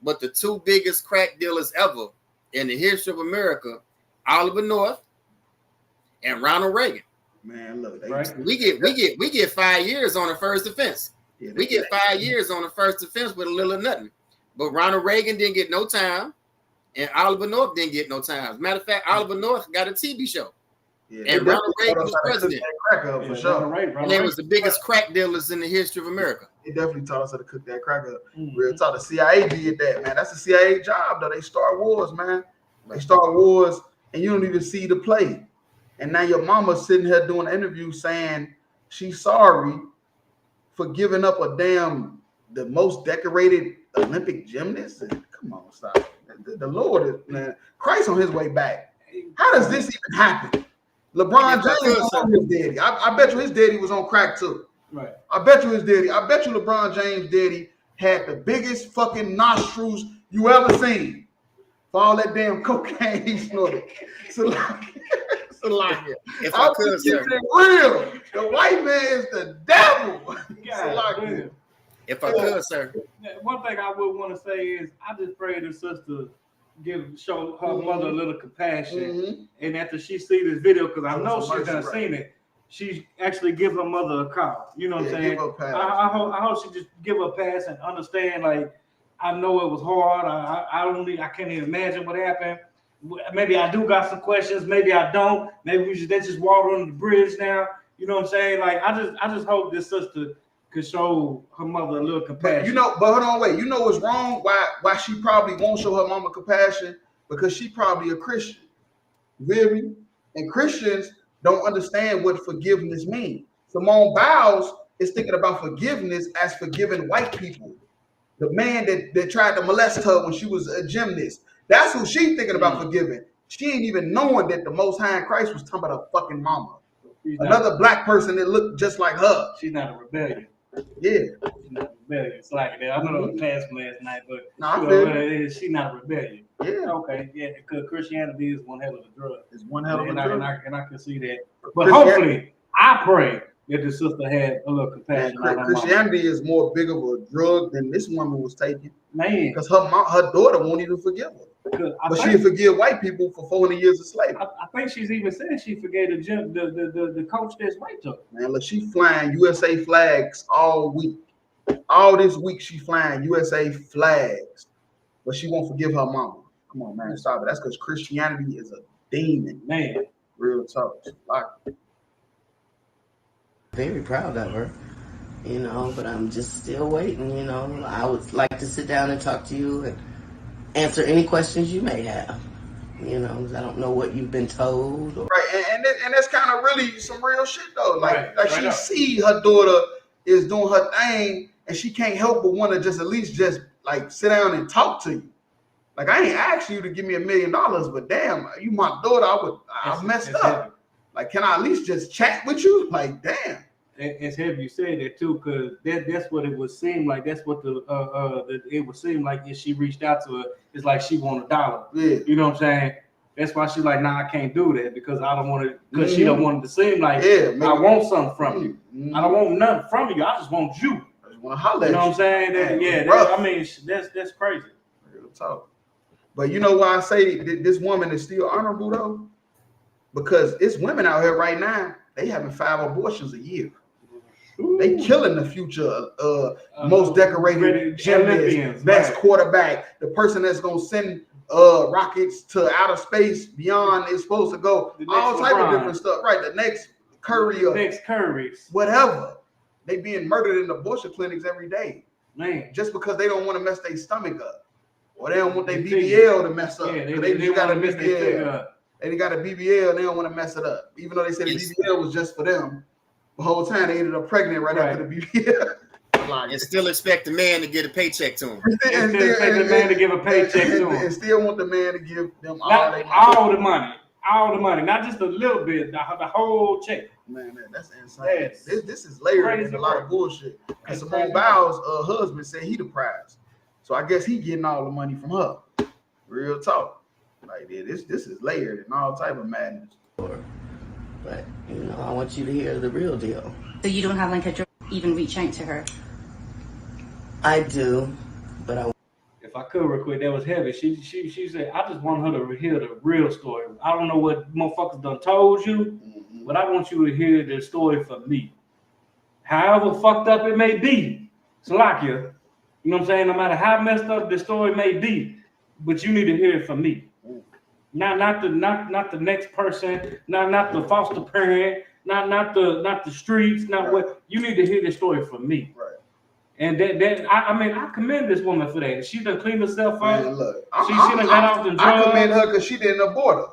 But the two biggest crack dealers ever in the history of America, Oliver North and Ronald Reagan. Man, look, we get 5 years on the first offense. Yeah, we get 5 years on the first offense with a little or nothing. But Ronald Reagan didn't get no time, and Oliver North didn't get no time. As a matter of fact, Oliver North got a TV show. Yeah, and Ronald Reagan was president. For sure. And they was the biggest crack dealers in the history of America. He definitely taught us how to cook that crack up. Real talk. The CIA did that, man. That's the CIA job, though. They start wars, man. They start wars, and you don't even see the play. And now your mama's sitting here doing an interview saying she's sorry for giving up the most decorated Olympic gymnast. Come on, stop. The Lord is, man. Christ on his way back. How does this even happen? LeBron James on his daddy. I bet you his daddy was on crack too. Right. I bet you LeBron James' daddy had the biggest fucking nostrils you ever seen for all that damn cocaine he snorted. It's a lie. If I could, sir. Real. The white man is the devil. If I could, sir. One thing I would want to say is I just pray the sister show her mother a little compassion, and after she see this video, because I know she's done seen it, she actually give her mother a call. You know what I'm saying? I hope she just give her a pass and understand. Like, I know it was hard. I can't even imagine what happened. Maybe I do got some questions. Maybe I don't. Maybe they just water under the bridge now. You know what I'm saying? Like, I just hope this sister could show her mother a little compassion. But hold on, wait. You know what's wrong? Why she probably won't show her mama compassion? Because she probably a Christian. Really? And Christians don't understand what forgiveness means. Simone Biles is thinking about forgiveness as forgiving white people. The man that tried to molest her when she was a gymnast. That's who she's thinking about forgiving. She ain't even knowing that the Most High in Christ was talking about her fucking mama. Another black person that looked just like her. She's not a rebellion. Yeah. She's not a rebellion. It's like that. I know the class from last night, but she's not a rebellion. Yeah. Okay. Yeah, because Christianity is one hell of a drug. It's one hell of a drug. And I can see that. But hopefully, I pray that the sister had a little compassion. Christianity is more big of a drug than this woman was taking. Man. Because her daughter won't even forgive her. But she forgive white people for 400 years of slavery. I think she's even said she forgave the coach that's raped her. Man, look, she flying USA flags all week. All this week she flying USA flags. But she won't forgive her mama. Come on, man, stop it. That's because Christianity is a demon. Man. Real talk. Very proud of her, you know, but I'm just still waiting, you know. I would like to sit down and talk to you and answer any questions you may have, you know, because I don't know what you've been told. Right, and that's kind of really some real shit, though. Like she see her daughter is doing her thing, and she can't help but want to just at least just, like, sit down and talk to you. Like, I ain't asked you to give me $1 million, but damn, you my daughter, I messed up. Like, can I at least just chat with you? Like, damn. it's heavy you said that too, because that's what it would seem like. That's what it would seem like if she reached out to her. It's like she want $1. Yeah. You know what I'm saying? That's why she's like, nah, I can't do that because I don't want to. Because she don't want it to seem like I want something from you. I don't want nothing from you. I just want you. I just want to holler at you. Know what I'm saying? I mean, that's crazy. Real talk. But you know why I say this woman is still honorable though? Because it's women out here right now. They having 5 abortions a year. Ooh. They killing the future most decorated gymnast, best quarterback, the person that's gonna send rockets to outer space beyond it's supposed to go. All type of different stuff. Right. The next Curry or next Curry's. Whatever. They being murdered in abortion clinics every day. Man. Just because they don't want to mess their stomach up. Or they don't want their BBL to mess up. Yeah, they got a mess their up. They got a BBL and they don't want to mess it up. Even though they said the BBL was just for them. The whole time they ended up pregnant right after the BBL. And still expect the man to get a paycheck to him. And still expect the man to give a paycheck to him. And still want the man to give them all the money. All the money. Not just a little bit, the whole check. Man, that's insane. This is layered in a lot of bullshit. And Simone Biles' husband said he the prize. So I guess he getting all the money from her. Real talk. Like this is layered in all type of madness. But I want you to hear the real deal. So you don't have like a even reach out to her? I do, but I. If I could real quick, that was heavy. She said, I just want her to hear the real story. I don't know what motherfuckers done told you, but I want you to hear the story from me. However fucked up it may be, Salakia, you know what I'm saying? No matter how messed up the story may be, but you need to hear it from me. Not the next person, not the foster parent, not the streets, not what you need to hear the story from me. Right. And I commend this woman for that. She done cleaned herself up. Man, look, She done got off the drugs. I commend her because she didn't abort her.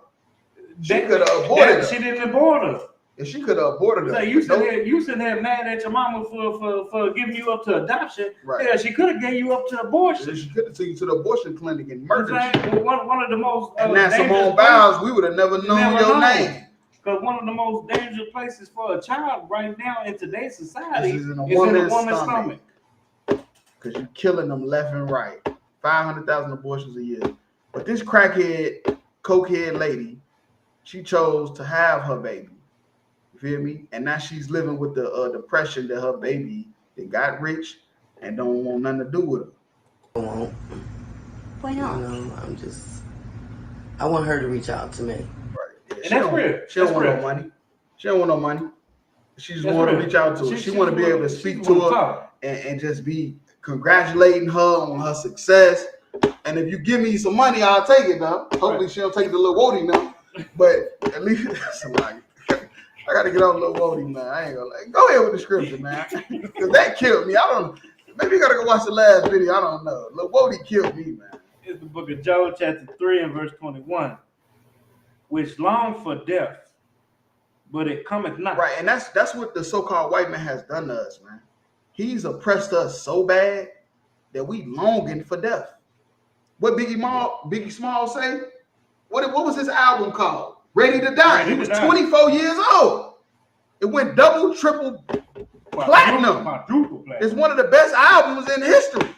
She could have aborted her. She didn't abort her. And she could have aborted her. So you sitting there mad at your mama for giving you up to adoption. Right. Yeah, she could have gave you up to abortion. She could have taken you to the abortion clinic and murdered you. One of the most and now Simone Biles, we would have never known your name. Because one of the most dangerous places for a child right now in today's society is in a woman's woman's stomach. Because you're killing them left and right. 500,000 abortions a year. But this crackhead, cokehead lady, she chose to have her baby. You feel me? And now she's living with the depression that her baby that got rich and don't want nothing to do with her. I won't. Why not? I want her to reach out to me. Right. Yeah, And that's real. She don't want no money. She don't want no money. She just want to reach out to her. She want to be able to speak to her and just be congratulating her on her success. And if you give me some money, I'll take it now. Hopefully she don't take the little Wody now. But at least that's like, I gotta get off little Wody, man. I ain't gonna go ahead with the scripture, man. Because that killed me. Maybe you gotta go watch the last video. I don't know. Lil Wody killed me, man. It's the book of Job, chapter 3 and verse 21. Which long for death, but it cometh not. Right, and that's what the so-called white man has done to us, man. He's oppressed us so bad that we longing for death. What Biggie Small say? What was his album called? Ready to Die. He was 24 years old. It went double, triple platinum. It's one of the best albums in history.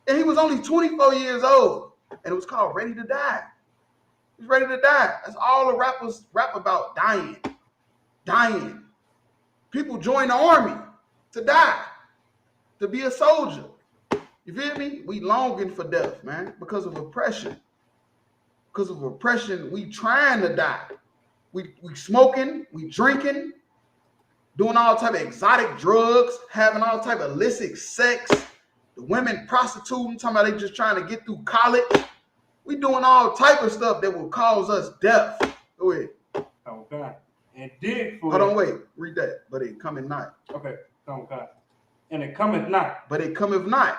And he was only 24 years old. And it was called Ready to Die. He's ready to die. That's all the rappers rap about, dying. Dying. People join the army to die, to be a soldier. You feel me? We longing for death, man, because of oppression. Because of oppression, we trying to die. We smoking, we drinking, doing all type of exotic drugs, having all type of illicit sex. The women prostituting, talking about they just trying to get through college. We doing all type of stuff that will cause us death. Go ahead. Okay. And dig for Hold on, wait. Read that. But it cometh not. Okay. Okay. And it cometh not. But it cometh not.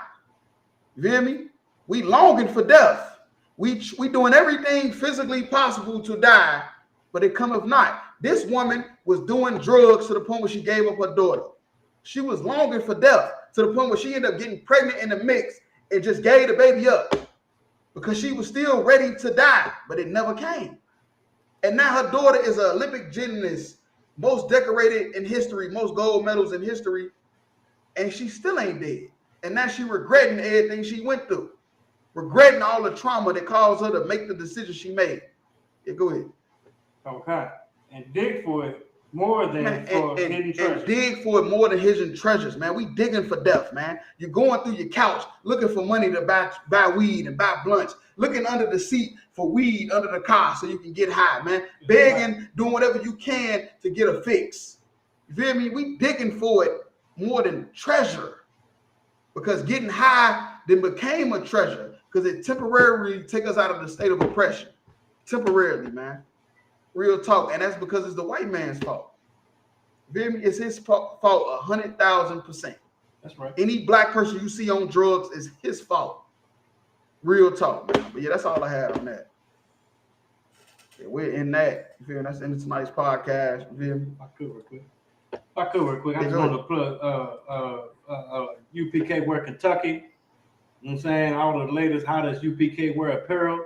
You hear me? We longing for death. We doing everything physically possible to die, but it cometh not. This woman was doing drugs to the point where she gave up her daughter. She was longing for death to the point where she ended up getting pregnant in the mix and just gave the baby up because she was still ready to die, but it never came. And now her daughter is an Olympic gymnast most decorated in history, most gold medals in history, and she still ain't dead. And now she regretting everything she went through, regretting all the trauma that caused her to make the decision she made. Yeah, go ahead. Okay. And dig for it more than for hidden treasures. And dig for it more than hidden treasures, man. We digging for death, man. You're going through your couch looking for money to buy weed and buy blunts, looking under the seat for weed under the car so you can get high, man. Begging, doing whatever you can to get a fix. You feel me? We digging for it more than treasure, because getting high then became a treasure because it temporarily take us out of the state of oppression. Temporarily, man. Real talk. And that's because it's the white man's fault. You feel me? It's his fault 100,000%. That's right. Any black person you see on drugs is his fault. Real talk, man. But yeah, that's all I had on that. Yeah, we're in that. You feel me? That's in tonight's podcast. You feel me? I could real quick. I just want to plug UPK Wear Kentucky. You know what I'm saying? All the latest, hottest UPK Wear apparel,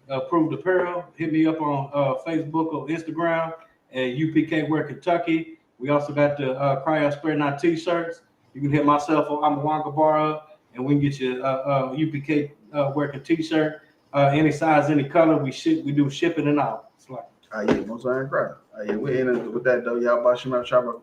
approved apparel. Hit me up on Facebook or Instagram at UPK Wear Kentucky. We also got the Cry Out Spread Not t-shirts. You can hit myself or Amawanga Bar up, and we can get you UPK Wear t-shirt. Any size, any color. We do shipping and all. It's like, yeah, most I ain't cry. Yeah, we're in it with that though. Y'all about Shema Chopper.